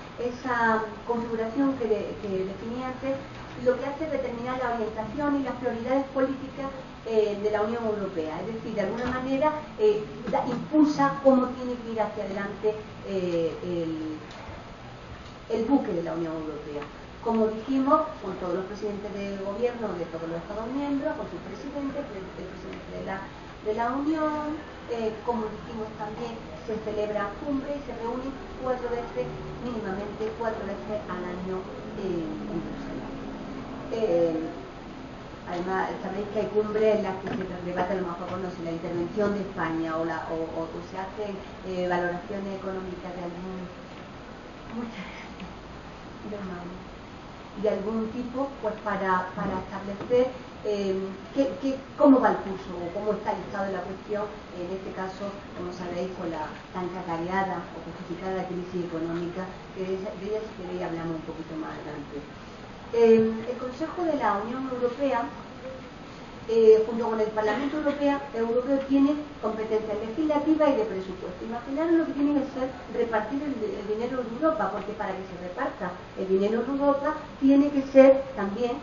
configuración que definí antes, lo que hace es determinar la orientación y las prioridades políticas de la Unión Europea, es decir, de alguna manera impulsa cómo tiene que ir hacia adelante el buque de la Unión Europea. Como dijimos, con todos los presidentes de gobierno de todos los Estados miembros, con sus presidentes, el presidente de la Unión, como dijimos también, se celebran cumbres y se reúnen 4 veces, mínimamente 4 veces al año en Bruselas. Además, sabéis que hay cumbres en las que se debate a lo mejor, no sé, la intervención de España o se hacen valoraciones económicas de algún tipo, pues para establecer cómo va el curso o cómo está el estado de la cuestión, en este caso, como sabéis, con la tan cacareada o justificada crisis económica, que de ella si queréis hablamos un poquito más adelante. El Consejo de la Unión Europea, junto con el Parlamento Europeo, tiene competencias legislativas y de presupuesto. Imaginaros lo que tiene que ser repartir el dinero de Europa, porque para que se reparta el dinero de Europa tiene que ser también,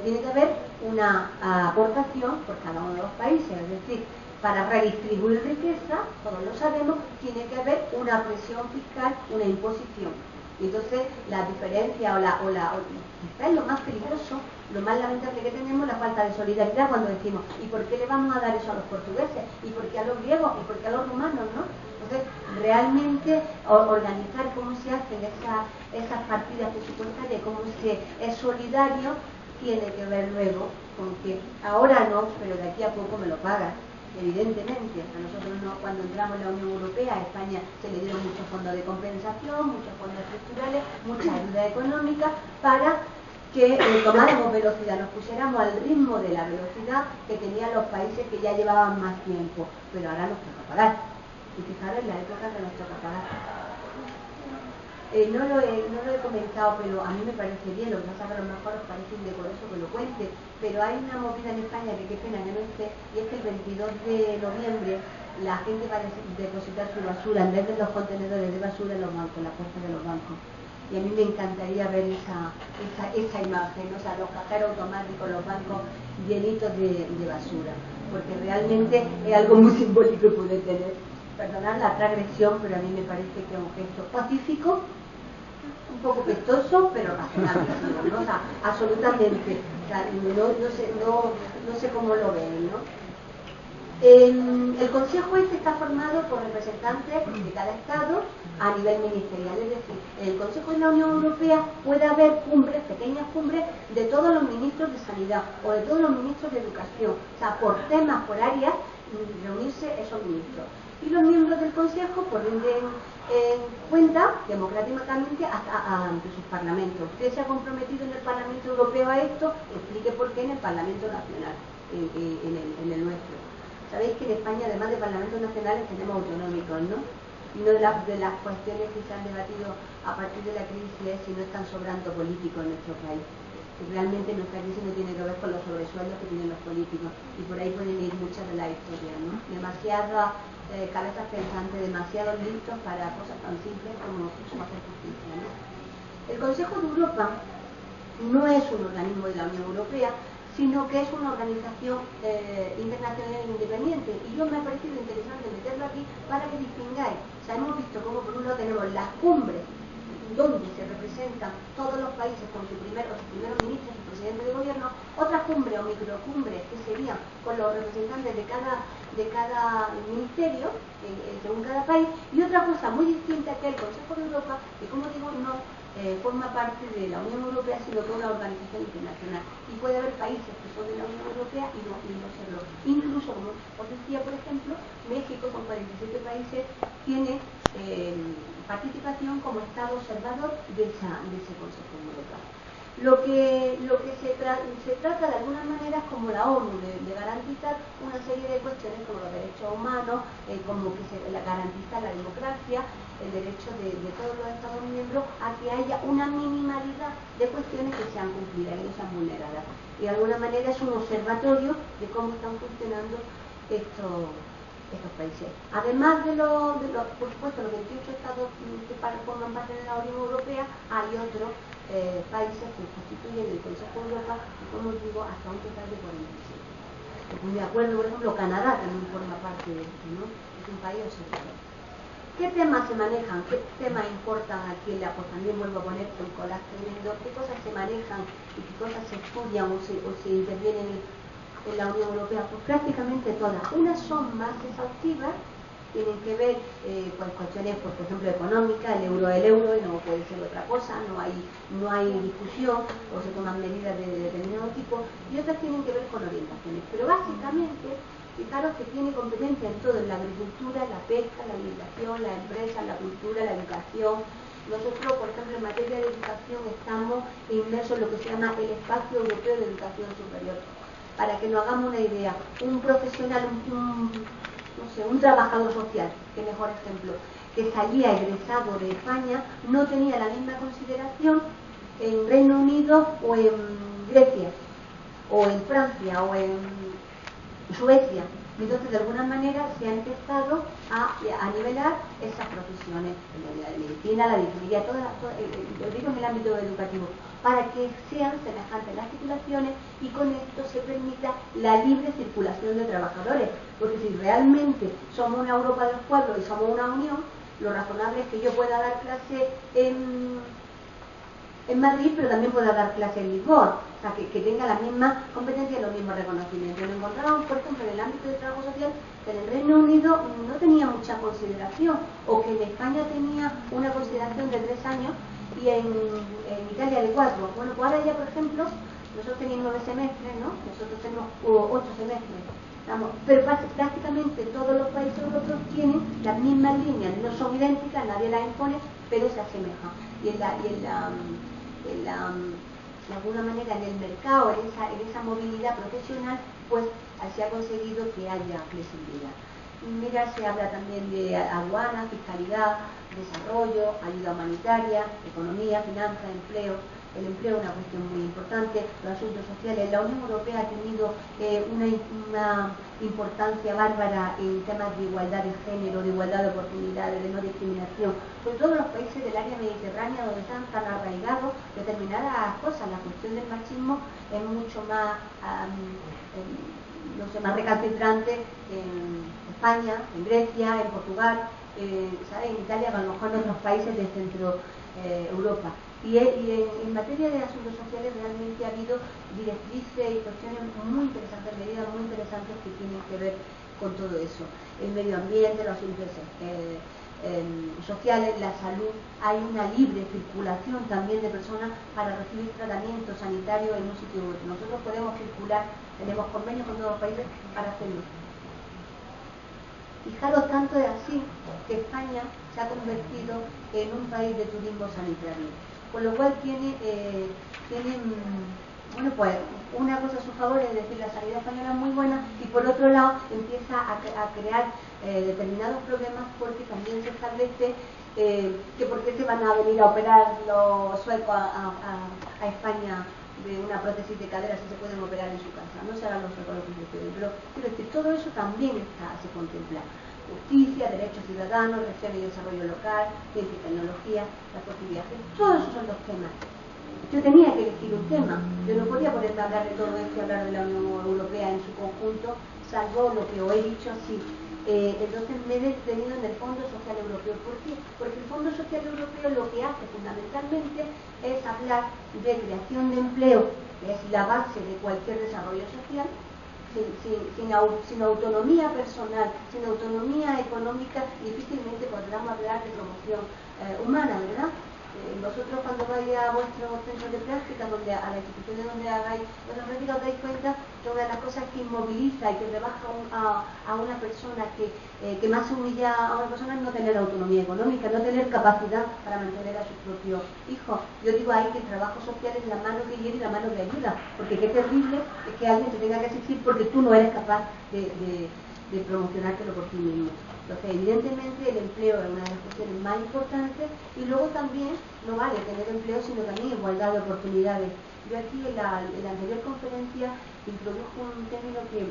tiene que haber una aportación por cada uno de los países, es decir, para redistribuir riqueza, todos lo sabemos, tiene que haber una presión fiscal, una imposición. Y entonces la diferencia quizás es lo más peligroso, lo más lamentable que tenemos, la falta de solidaridad cuando decimos, ¿y por qué le vamos a dar eso a los portugueses? ¿Y por qué a los griegos? ¿Y por qué a los romanos? ¿No? Entonces, realmente organizar cómo se hacen esas partidas presupuestarias, cómo se es solidario, tiene que ver luego con que ahora no, pero de aquí a poco me lo pagan. Evidentemente, a nosotros cuando entramos en la Unión Europea, a España se le dieron muchos fondos de compensación, muchos fondos estructurales, mucha ayuda económica para que tomáramos velocidad, nos pusiéramos al ritmo de la velocidad que tenían los países que ya llevaban más tiempo, pero ahora nos toca pagar. Y fijaros en la época que nos toca pagar. No lo he comentado, pero a mí me parece bien, lo que pasa es que a lo mejor os parece indecoroso que lo cuente, pero hay una movida en España que qué pena que no esté, y es que el 22 de noviembre la gente va a depositar su basura en vez de los contenedores de basura en los bancos, en las puertas de los bancos. Y a mí me encantaría ver esa imagen, ¿no? O sea, los cajeros automáticos, los bancos llenitos de basura, porque realmente es algo muy simbólico poder tener Perdonar la transgresión, pero a mí me parece que es un gesto pacífico, un poco pestoso, pero razonabilísimo, ¿no? O sea, absolutamente. O sea, no sé cómo lo ven, ¿no? El Consejo este está formado por representantes de cada Estado a nivel ministerial, es decir, en el Consejo de la Unión Europea puede haber cumbres, pequeñas cumbres, de todos los ministros de Sanidad o de todos los ministros de Educación, o sea, por temas, por áreas, reunirse esos ministros. Y los miembros del Consejo pues rinden cuenta democráticamente ante sus parlamentos. Usted se ha comprometido en el Parlamento Europeo a esto, explique por qué en el Parlamento Nacional, en el nuestro. Sabéis que en España, además de parlamentos nacionales, tenemos autonómicos, ¿no? Y una de las cuestiones que se han debatido a partir de la crisis es si no están sobrando políticos en nuestro país. Y realmente nuestra crisis no tiene que ver con los sobresueldos que tienen los políticos. Y por ahí pueden ir muchas de las historias, ¿no? Demasiadas cabezas pensantes, demasiados listos para cosas tan simples como hacer justicia, ¿no? El Consejo de Europa no es un organismo de la Unión Europea, sino que es una organización internacional independiente. Y yo me ha parecido interesante meterlo aquí para que distingáis. O sea, hemos visto cómo por un lado tenemos las cumbres, donde se representan todos los países con sus primeros ministros, su presidente de gobierno, otras cumbres o microcumbres que serían con los representantes de cada ministerio, según cada país, y otra cosa muy distinta que el Consejo de Europa, que como digo, no forma parte de la Unión Europea, sino que es una organización internacional. Y puede haber países que son de la Unión Europea y no serlo. Incluso, como os decía, por ejemplo, México, con 47 países, tiene participación como Estado observador de ese Consejo de Europa. Lo que se trata de alguna manera, como la ONU, de garantizar una serie de cuestiones como los derechos humanos, como que se garantiza la democracia, el derecho de todos los Estados miembros a que haya una minimalidad de cuestiones que sean cumplidas y no sean vulneradas. Y de alguna manera es un observatorio de cómo están funcionando estos países. Además por supuesto, los 28 estados que forman parte de la Unión Europea, hay otros países que constituyen el Consejo de Europa, y como digo, hasta un total de 47. Estoy de acuerdo, por ejemplo, Canadá también forma parte de esto, ¿no? Es un país observador. ¿Qué temas se manejan? ¿Qué temas importan aquí? Pues también vuelvo a poner un collage tremendo. ¿Qué cosas se manejan y qué cosas se estudian o se intervienen en la Unión Europea? Pues prácticamente todas. Unas son más exhaustivas, tienen que ver con cuestiones, por ejemplo, económicas, el euro y no puede ser otra cosa, no hay discusión o se toman medidas de determinado tipo, y otras tienen que ver con orientaciones. Pero básicamente, fijaros que tiene competencia en todo, en la agricultura, la pesca, la alimentación, la empresa, la cultura, la educación. Nosotros, por ejemplo, en materia de educación estamos inmersos en lo que se llama el Espacio Europeo de Educación Superior. Para que nos hagamos una idea, un profesional, un trabajador social, que mejor ejemplo, que salía egresado de España, no tenía la misma consideración en Reino Unido o en Grecia, o en Francia, o en Suecia. Entonces, de alguna manera, se ha empezado a nivelar esas profesiones, la de medicina, la de ingeniería, lo digo en el ámbito educativo, para que sean semejantes las titulaciones y con esto se permita la libre circulación de trabajadores. Porque si realmente somos una Europa del pueblo y somos una unión, lo razonable es que yo pueda dar clase en Madrid, pero también pueda dar clase en Lisboa, o sea, que tenga la misma competencia y los mismos reconocimientos. Lo encontramos, por ejemplo, en el ámbito de trabajo social, que en el Reino Unido no tenía mucha consideración, o que en España tenía una consideración de 3 años y en Italia de 4. Bueno, pues ahora ya, por ejemplo, nosotros teníamos 9 semestres, ¿no? Nosotros tenemos 8 semestres. Pero prácticamente todos los países europeos tienen las mismas líneas, no son idénticas, nadie las impone, pero se asemejan. Y de alguna manera en el mercado, en esa movilidad profesional, pues se ha conseguido que haya flexibilidad. Mira, se habla también de aduana, fiscalidad, desarrollo, ayuda humanitaria, economía, finanzas, empleo. El empleo es una cuestión muy importante, los asuntos sociales. La Unión Europea ha tenido una importancia bárbara en temas de igualdad de género, de igualdad de oportunidades, de no discriminación. Sobre todo en los países del área mediterránea, donde están tan arraigados determinadas cosas. La cuestión del machismo es mucho más, más recalcitrante en España, en Grecia, en Portugal, ¿sabe? En Italia, a lo mejor en otros países de Centro Europa. Y en materia de asuntos sociales realmente ha habido directrices y cuestiones muy interesantes, medidas muy interesantes que tienen que ver con todo eso. El medio ambiente, los asuntos sociales, la salud, hay una libre circulación también de personas para recibir tratamiento sanitario en un sitio u otro. Nosotros podemos circular, tenemos convenios con todos los países para hacerlo. Fijaros, tanto es así que España se ha convertido en un país de turismo sanitario, con lo cual tiene bueno, pues una cosa a su favor, es decir, la sanidad española es muy buena, y por otro lado empieza a crear determinados problemas, porque también se establece que por qué se van a venir a operar los suecos a España de una prótesis de cadera si se pueden operar en su casa. No serán los suecos los que se pueden, pero quiero decir, todo eso también se contempla. Justicia, derechos ciudadanos, región y desarrollo local, ciencia y tecnología, transporte y viajes, todos esos son los temas. Yo tenía que elegir un tema, yo no podía ponerme a hablar de todo esto y hablar de la Unión Europea en su conjunto, salvo lo que os he dicho así. Entonces me he detenido en el Fondo Social Europeo. ¿Por qué? Porque el Fondo Social Europeo lo que hace fundamentalmente es hablar de creación de empleo, que es la base de cualquier desarrollo social, sin autonomía personal, sin autonomía económica, difícilmente podremos hablar de promoción humana, ¿verdad? Vosotros cuando vais a vuestros centros de práctica, a las instituciones donde hagáis vuestras prácticas, os dais cuenta que una de las cosas que inmoviliza y que rebaja a una persona, que más humilla a una persona, es no tener autonomía económica, no tener capacidad para mantener a sus propios hijos. Yo digo ahí que el trabajo social es la mano que hiere y la mano que ayuda, porque qué terrible es que alguien te tenga que exigir porque tú no eres capaz de promocionártelo por ti mismo. Entonces, evidentemente, el empleo es una de las cuestiones más importantes, y luego también no vale tener empleo, sino también igualdad de oportunidades. Yo aquí en la anterior conferencia introdujo un término que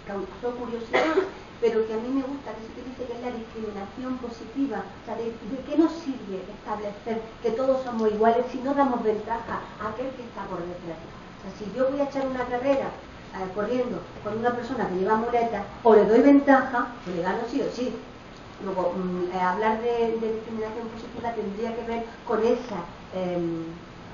causó curiosidad, pero que a mí me gusta que se utilice, que es la discriminación positiva. O sea, ¿de qué nos sirve establecer que todos somos iguales si no damos ventaja a aquel que está por detrás? O sea, si yo voy a echar una carrera corriendo con una persona que lleva muletas, o le doy ventaja, que le gano sí o sí. Luego, hablar de discriminación positiva tendría que ver con esas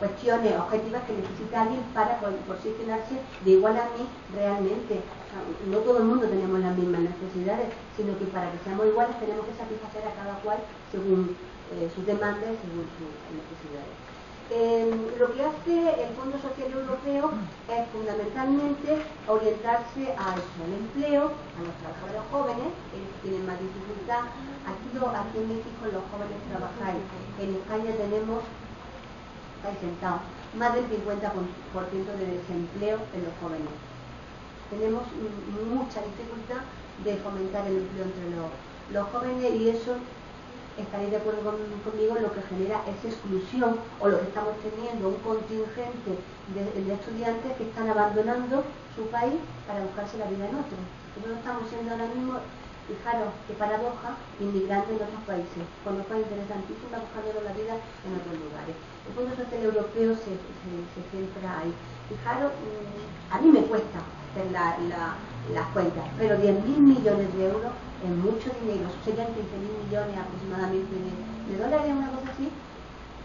cuestiones objetivas que necesita alguien para posicionarse de igual a mí realmente. O sea, no todo el mundo tenemos las mismas necesidades, sino que para que seamos iguales tenemos que satisfacer a cada cual según sus demandas, según sus necesidades. Lo que hace el Fondo Social Europeo es fundamentalmente orientarse a eso, al empleo, a los trabajadores jóvenes, que tienen más dificultad. Aquí en México los jóvenes trabajáis, en España tenemos, estáis sentados, más del 50% de desempleo en los jóvenes. Tenemos mucha dificultad de fomentar el empleo entre los jóvenes, y eso, estaréis de acuerdo conmigo, lo que genera es exclusión, o lo que estamos teniendo un contingente de estudiantes que están abandonando su país para buscarse la vida en otro. Nosotros estamos siendo ahora mismo, fijaros qué paradoja, inmigrantes en otros países, con lo cual interesantísima, buscando la vida en otros lugares. El Fondo Social Europeo se centra ahí. Fijaros, a mí me cuesta hacer las cuentas, pero 10.000 millones de euros es mucho dinero, serían 15.000 millones aproximadamente de dólares, una cosa así,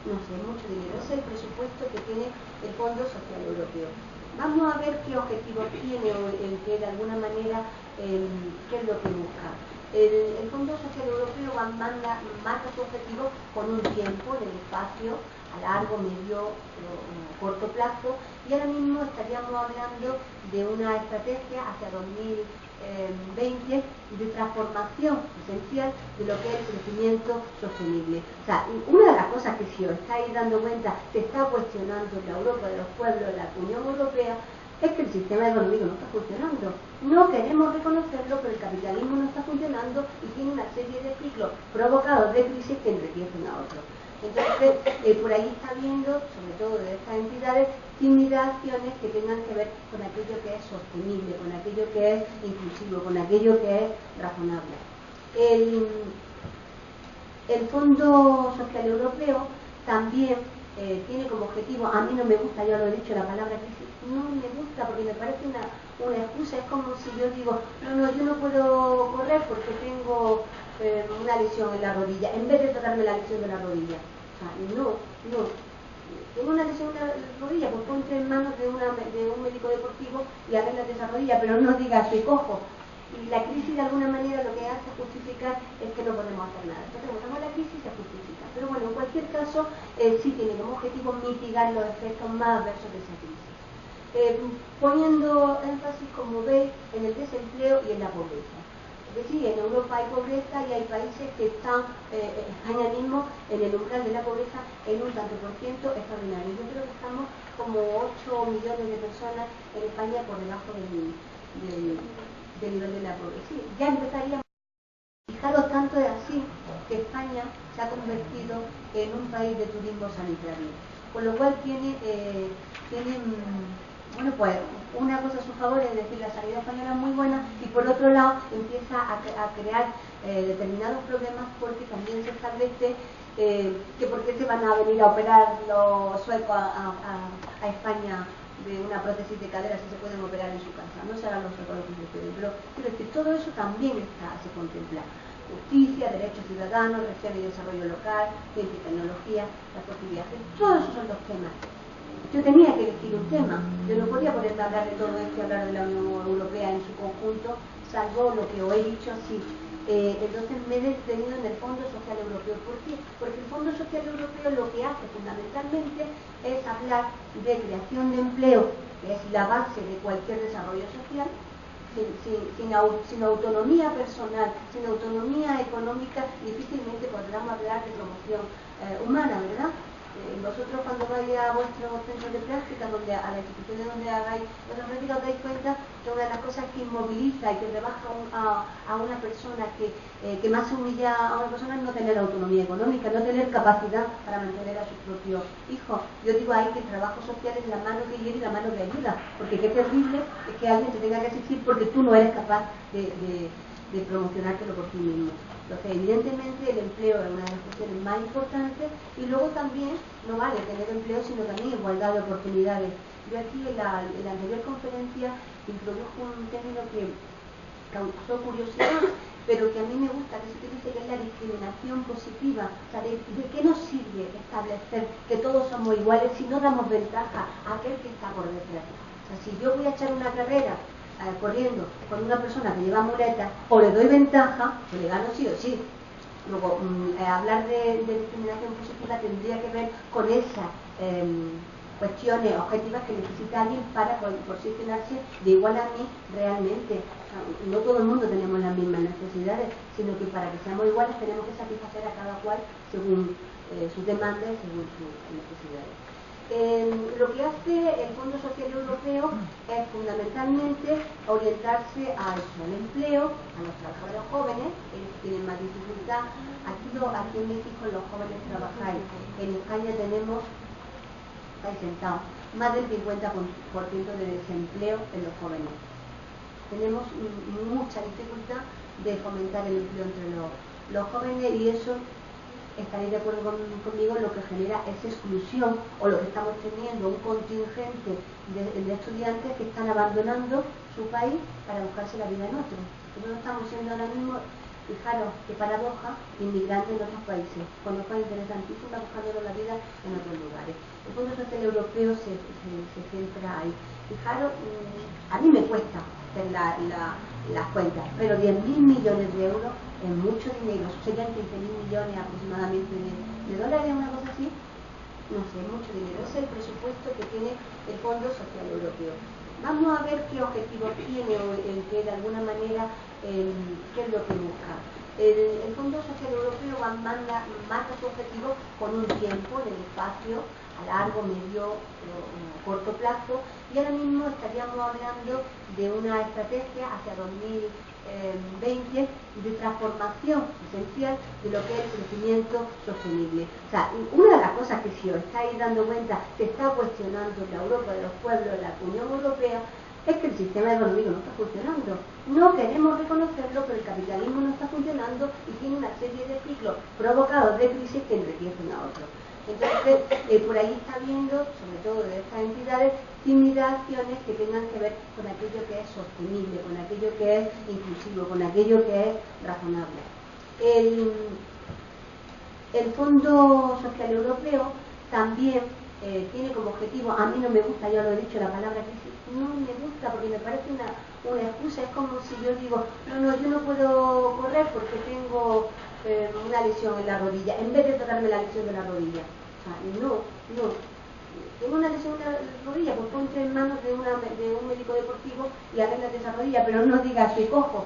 no sé, mucho dinero. Ese es el presupuesto que tiene el Fondo Social Europeo. Vamos a ver qué objetivos tiene, o el que de alguna manera, qué es lo que busca. El Fondo Social Europeo marca su objetivo con un tiempo, de espacio, a largo, medio, corto plazo, y ahora mismo estaríamos hablando de una estrategia hacia 2020 de transformación esencial de lo que es el crecimiento sostenible. O sea, una de las cosas que, si os estáis dando cuenta, se está cuestionando en la Europa de los pueblos, en la Unión Europea, es que el sistema económico no está funcionando. No queremos reconocerlo, pero el capitalismo no está funcionando y tiene una serie de ciclos provocados de crisis que enriquecen a otros. Entonces, por ahí está viendo, sobre todo de estas entidades, acciones que tengan que ver con aquello que es sostenible, con aquello que es inclusivo, con aquello que es razonable. El Fondo Social Europeo también tiene como objetivo, a mí no me gusta, ya lo he dicho, la palabra crisis, no me gusta porque me parece una excusa, es como si yo digo, no, yo no puedo correr porque tengo una lesión en la rodilla, en vez de tratarme la lesión de la rodilla. O sea, no, tengo una lesión en la rodilla, pues ponte en manos de un médico deportivo y arréglate esa rodilla, pero no digas que cojo. Y la crisis de alguna manera lo que hace justificar es que no podemos hacer nada. Entonces, cuando estamos en la crisis se justifica. Pero bueno, en cualquier caso, sí tiene como objetivo mitigar los efectos más adversos de esa crisis. Poniendo énfasis, como veis, en el desempleo y en la pobreza. Porque sí, en Europa hay pobreza y hay países que están, España mismo, en el umbral de la pobreza en un tanto por ciento extraordinario. Yo creo que estamos como 8 millones de personas en España por debajo del nivel de la pobreza. Sí, ya empezaríamos. Fijaros, tanto es así que España se ha convertido en un país de turismo sanitario, con lo cual tiene bueno, pues una cosa a su favor, es decir, la sanidad española es muy buena, y por otro lado empieza a crear determinados problemas porque también se establece que por qué se van a venir a operar los suecos a España de una prótesis de cadera si se pueden operar en su casa. No serán los suecos los que se pueden, pero quiero decir, todo eso también se contempla. Justicia, derechos ciudadanos, región y desarrollo local, ciencia y tecnología, transporte y viajes, todos esos son los temas. Yo tenía que elegir un tema, yo no podía ponerme a hablar de todo esto y hablar de la Unión Europea en su conjunto, salvo lo que os he dicho así. Entonces me he detenido en el Fondo Social Europeo. ¿Por qué? Porque el Fondo Social Europeo lo que hace fundamentalmente es hablar de creación de empleo, que es la base de cualquier desarrollo social. Sin autonomía personal, sin autonomía económica, difícilmente podremos hablar de promoción humana, ¿verdad? Vosotros cuando vais a vuestros centros de práctica, a las instituciones donde hagáis vuestras prácticas, os dais cuenta que una de las cosas que inmoviliza y que rebaja a una persona, que más humilla a una persona, es no tener autonomía económica, no tener capacidad para mantener a sus propios hijos. Yo digo ahí que el trabajo social es la mano que hiere y la mano que ayuda, porque qué terrible es que alguien te tenga que exigir porque tú no eres capaz de promocionártelo por ti mismo. Entonces, evidentemente, el empleo es una de las cuestiones más importantes, y luego también no vale tener empleo, sino también igualdad de oportunidades. Yo aquí en la anterior conferencia introdujo un término que causó curiosidad, pero que a mí me gusta que se utilice, que es la discriminación positiva. O sea, ¿de qué nos sirve establecer que todos somos iguales si no damos ventaja a aquel que está por detrás? O sea, si yo voy a echar una carrera corriendo con una persona que lleva muletas, o le doy ventaja, que le gano sí o sí. Luego, hablar de discriminación positiva tendría que ver con esas cuestiones objetivas que necesita alguien para posicionarse de igual a mí realmente. O sea, no todo el mundo tenemos las mismas necesidades, sino que para que seamos iguales tenemos que satisfacer a cada cual según sus demandas y según sus necesidades. Lo que hace el Fondo Social Europeo es fundamentalmente orientarse al empleo, a los trabajadores jóvenes, ellos tienen más dificultad. Aquí en México los jóvenes trabajáis, en España tenemos, estáis sentados, más del 50% de desempleo en los jóvenes. Tenemos mucha dificultad de fomentar el empleo entre los jóvenes, y eso, estaréis de acuerdo conmigo, lo que genera es exclusión, o lo que estamos teniendo, un contingente de estudiantes que están abandonando su país para buscarse la vida en otro. Nosotros estamos siendo ahora mismo, fijaros qué paradoja, inmigrantes en otros países, con lo cual es interesantísimo buscando la vida en otros lugares. El Fondo Social Europeo se centra ahí. Fijaros, a mí me cuesta hacer las cuentas, pero 10.000 millones de euros es mucho dinero, serían 15.000 millones aproximadamente de dólares, una cosa así, no sé, mucho dinero. Es el presupuesto que tiene el Fondo Social Europeo. Vamos a ver qué objetivo tiene, o en que de alguna manera, qué es lo que busca. El Fondo Social Europeo marca su objetivo con un tiempo, en el espacio, a largo, medio o corto plazo, y ahora mismo estaríamos hablando de una estrategia hacia 2020 de transformación esencial de lo que es el crecimiento sostenible. O sea, una de las cosas que, si os estáis dando cuenta, se está cuestionando en la Europa de los pueblos, en la Unión Europea, es que el sistema económico no está funcionando. No queremos reconocerlo, pero el capitalismo no está funcionando y tiene una serie de ciclos provocados de crisis que enriquecen a otros. Entonces, por ahí está viendo, sobre todo de estas entidades, acciones que tengan que ver con aquello que es sostenible, con aquello que es inclusivo, con aquello que es razonable. El Fondo Social Europeo también tiene como objetivo, a mí no me gusta, ya lo he dicho, la palabra crisis, no me gusta porque me parece una excusa, es como si yo digo, no, yo no puedo correr porque tengo una lesión en la rodilla, en vez de tratarme la lesión de la rodilla. O sea, no, tengo una lesión en la rodilla, pues ponte en manos de un médico deportivo y arréglate esa rodilla, pero no digas que cojo.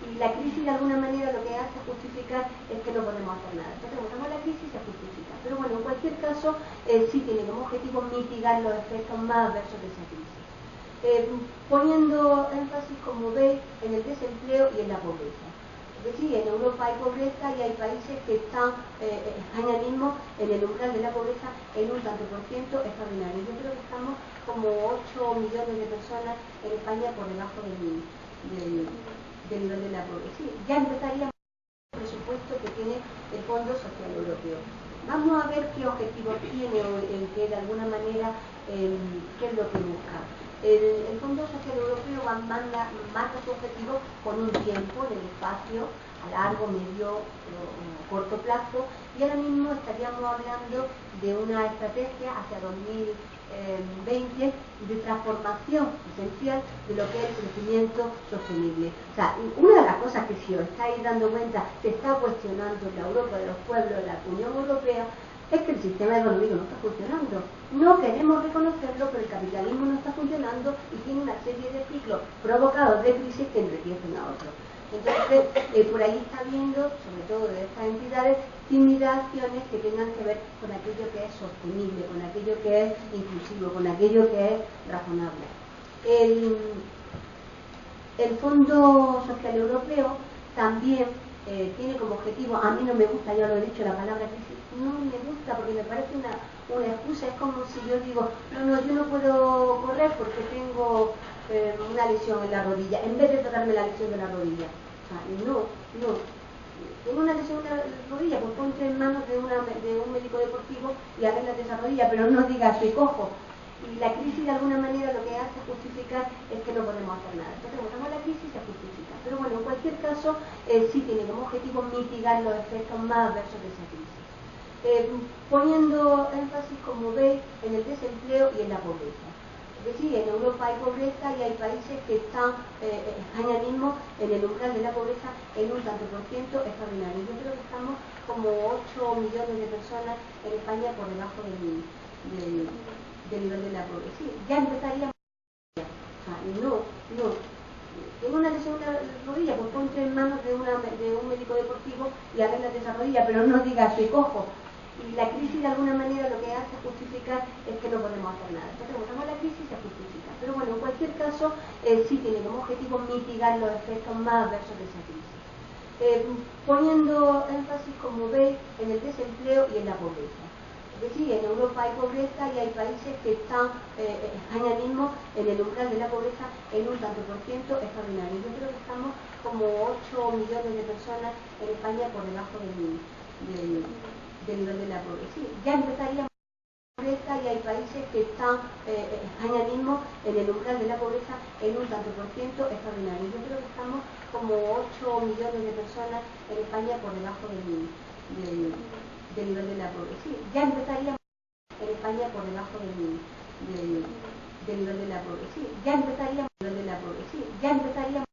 Y la crisis de alguna manera lo que hace justificar es que no podemos hacer nada. Entonces votamos la crisis y se justifica. Pero bueno, en cualquier caso, sí tiene como objetivo mitigar los efectos más adversos de esa crisis. Poniendo énfasis, como veis, en el desempleo y en la pobreza. Porque sí, en Europa hay pobreza y hay países que están, España mismo, en el umbral de la pobreza en un tanto por ciento extraordinario. Yo creo que estamos como 8 millones de personas en España por debajo del nivel de la pobreza. Sí, ya empezaríamos el presupuesto que tiene el Fondo Social Europeo. Vamos a ver qué objetivos tiene o en qué de alguna manera qué es lo que busca. El Fondo Social Europeo marca su objetivo con un tiempo, en el espacio, a largo, medio o corto plazo, y ahora mismo estaríamos hablando de una estrategia hacia 2020 de transformación esencial de lo que es el crecimiento sostenible. O sea, una de las cosas que, si os estáis dando cuenta, se está cuestionando en la Europa de los pueblos, de la Unión Europea, es que el sistema económico no está funcionando. No queremos reconocerlo, pero el capitalismo no está funcionando y tiene una serie de ciclos provocados de crisis que enriquecen a otros. Entonces, por ahí está viendo, sobre todo de estas entidades, acciones que tengan que ver con aquello que es sostenible, con aquello que es inclusivo, con aquello que es razonable. El Fondo Social Europeo también tiene como objetivo, a mí no me gusta, ya lo he dicho, la palabra crisis, no me gusta porque me parece una excusa, es como si yo digo, no, yo no puedo correr porque tengo una lesión en la rodilla, en vez de tratarme la lesión de la rodilla. O sea, no, tengo una lesión en la rodilla, pues ponte en manos de un médico deportivo y arréglate esa rodilla, pero no digas que cojo. Y la crisis de alguna manera lo que hace justificar es que no podemos hacer nada. Entonces votamos la crisis y se justifica. Pero bueno, en cualquier caso, sí tiene como objetivo mitigar los efectos más adversos de esa crisis. Poniendo énfasis, como veis, en el desempleo y en la pobreza. Porque sí, en Europa hay pobreza y hay países que están, España mismo, en el umbral de la pobreza en un tanto por ciento extraordinario. Yo creo que estamos como 8 millones de personas en España por debajo del nivel de la pobreza. Sí, ya empezaríamos. No, tengo una lesión en la rodilla, pues ponte en manos de un médico deportivo y arréglate esa rodilla, pero no digas que cojo. Y la crisis de alguna manera lo que hace justificar es que no podemos hacer nada. Entonces votamos la crisis y se justifica. Pero bueno, en cualquier caso, sí tiene como objetivo mitigar los efectos más adversos de esa crisis. Poniendo énfasis, como veis, en el desempleo y en la pobreza. Porque sí, en Europa hay pobreza y hay países que están, España mismo, en el umbral de la pobreza en un tanto por ciento extraordinario. Yo creo que estamos como 8 millones de personas en España por debajo del nivel de la pobreza. Sí, ya empezaríamos pobreza y hay países que están, España mismo, en el umbral de la pobreza en un tanto por ciento extraordinario. Yo creo que estamos como 8 millones de personas en España por debajo del nivel de la pobreza. Sí, ya empezaríamos en España por debajo del nivel de la pobreza. Sí, ya empezaríamos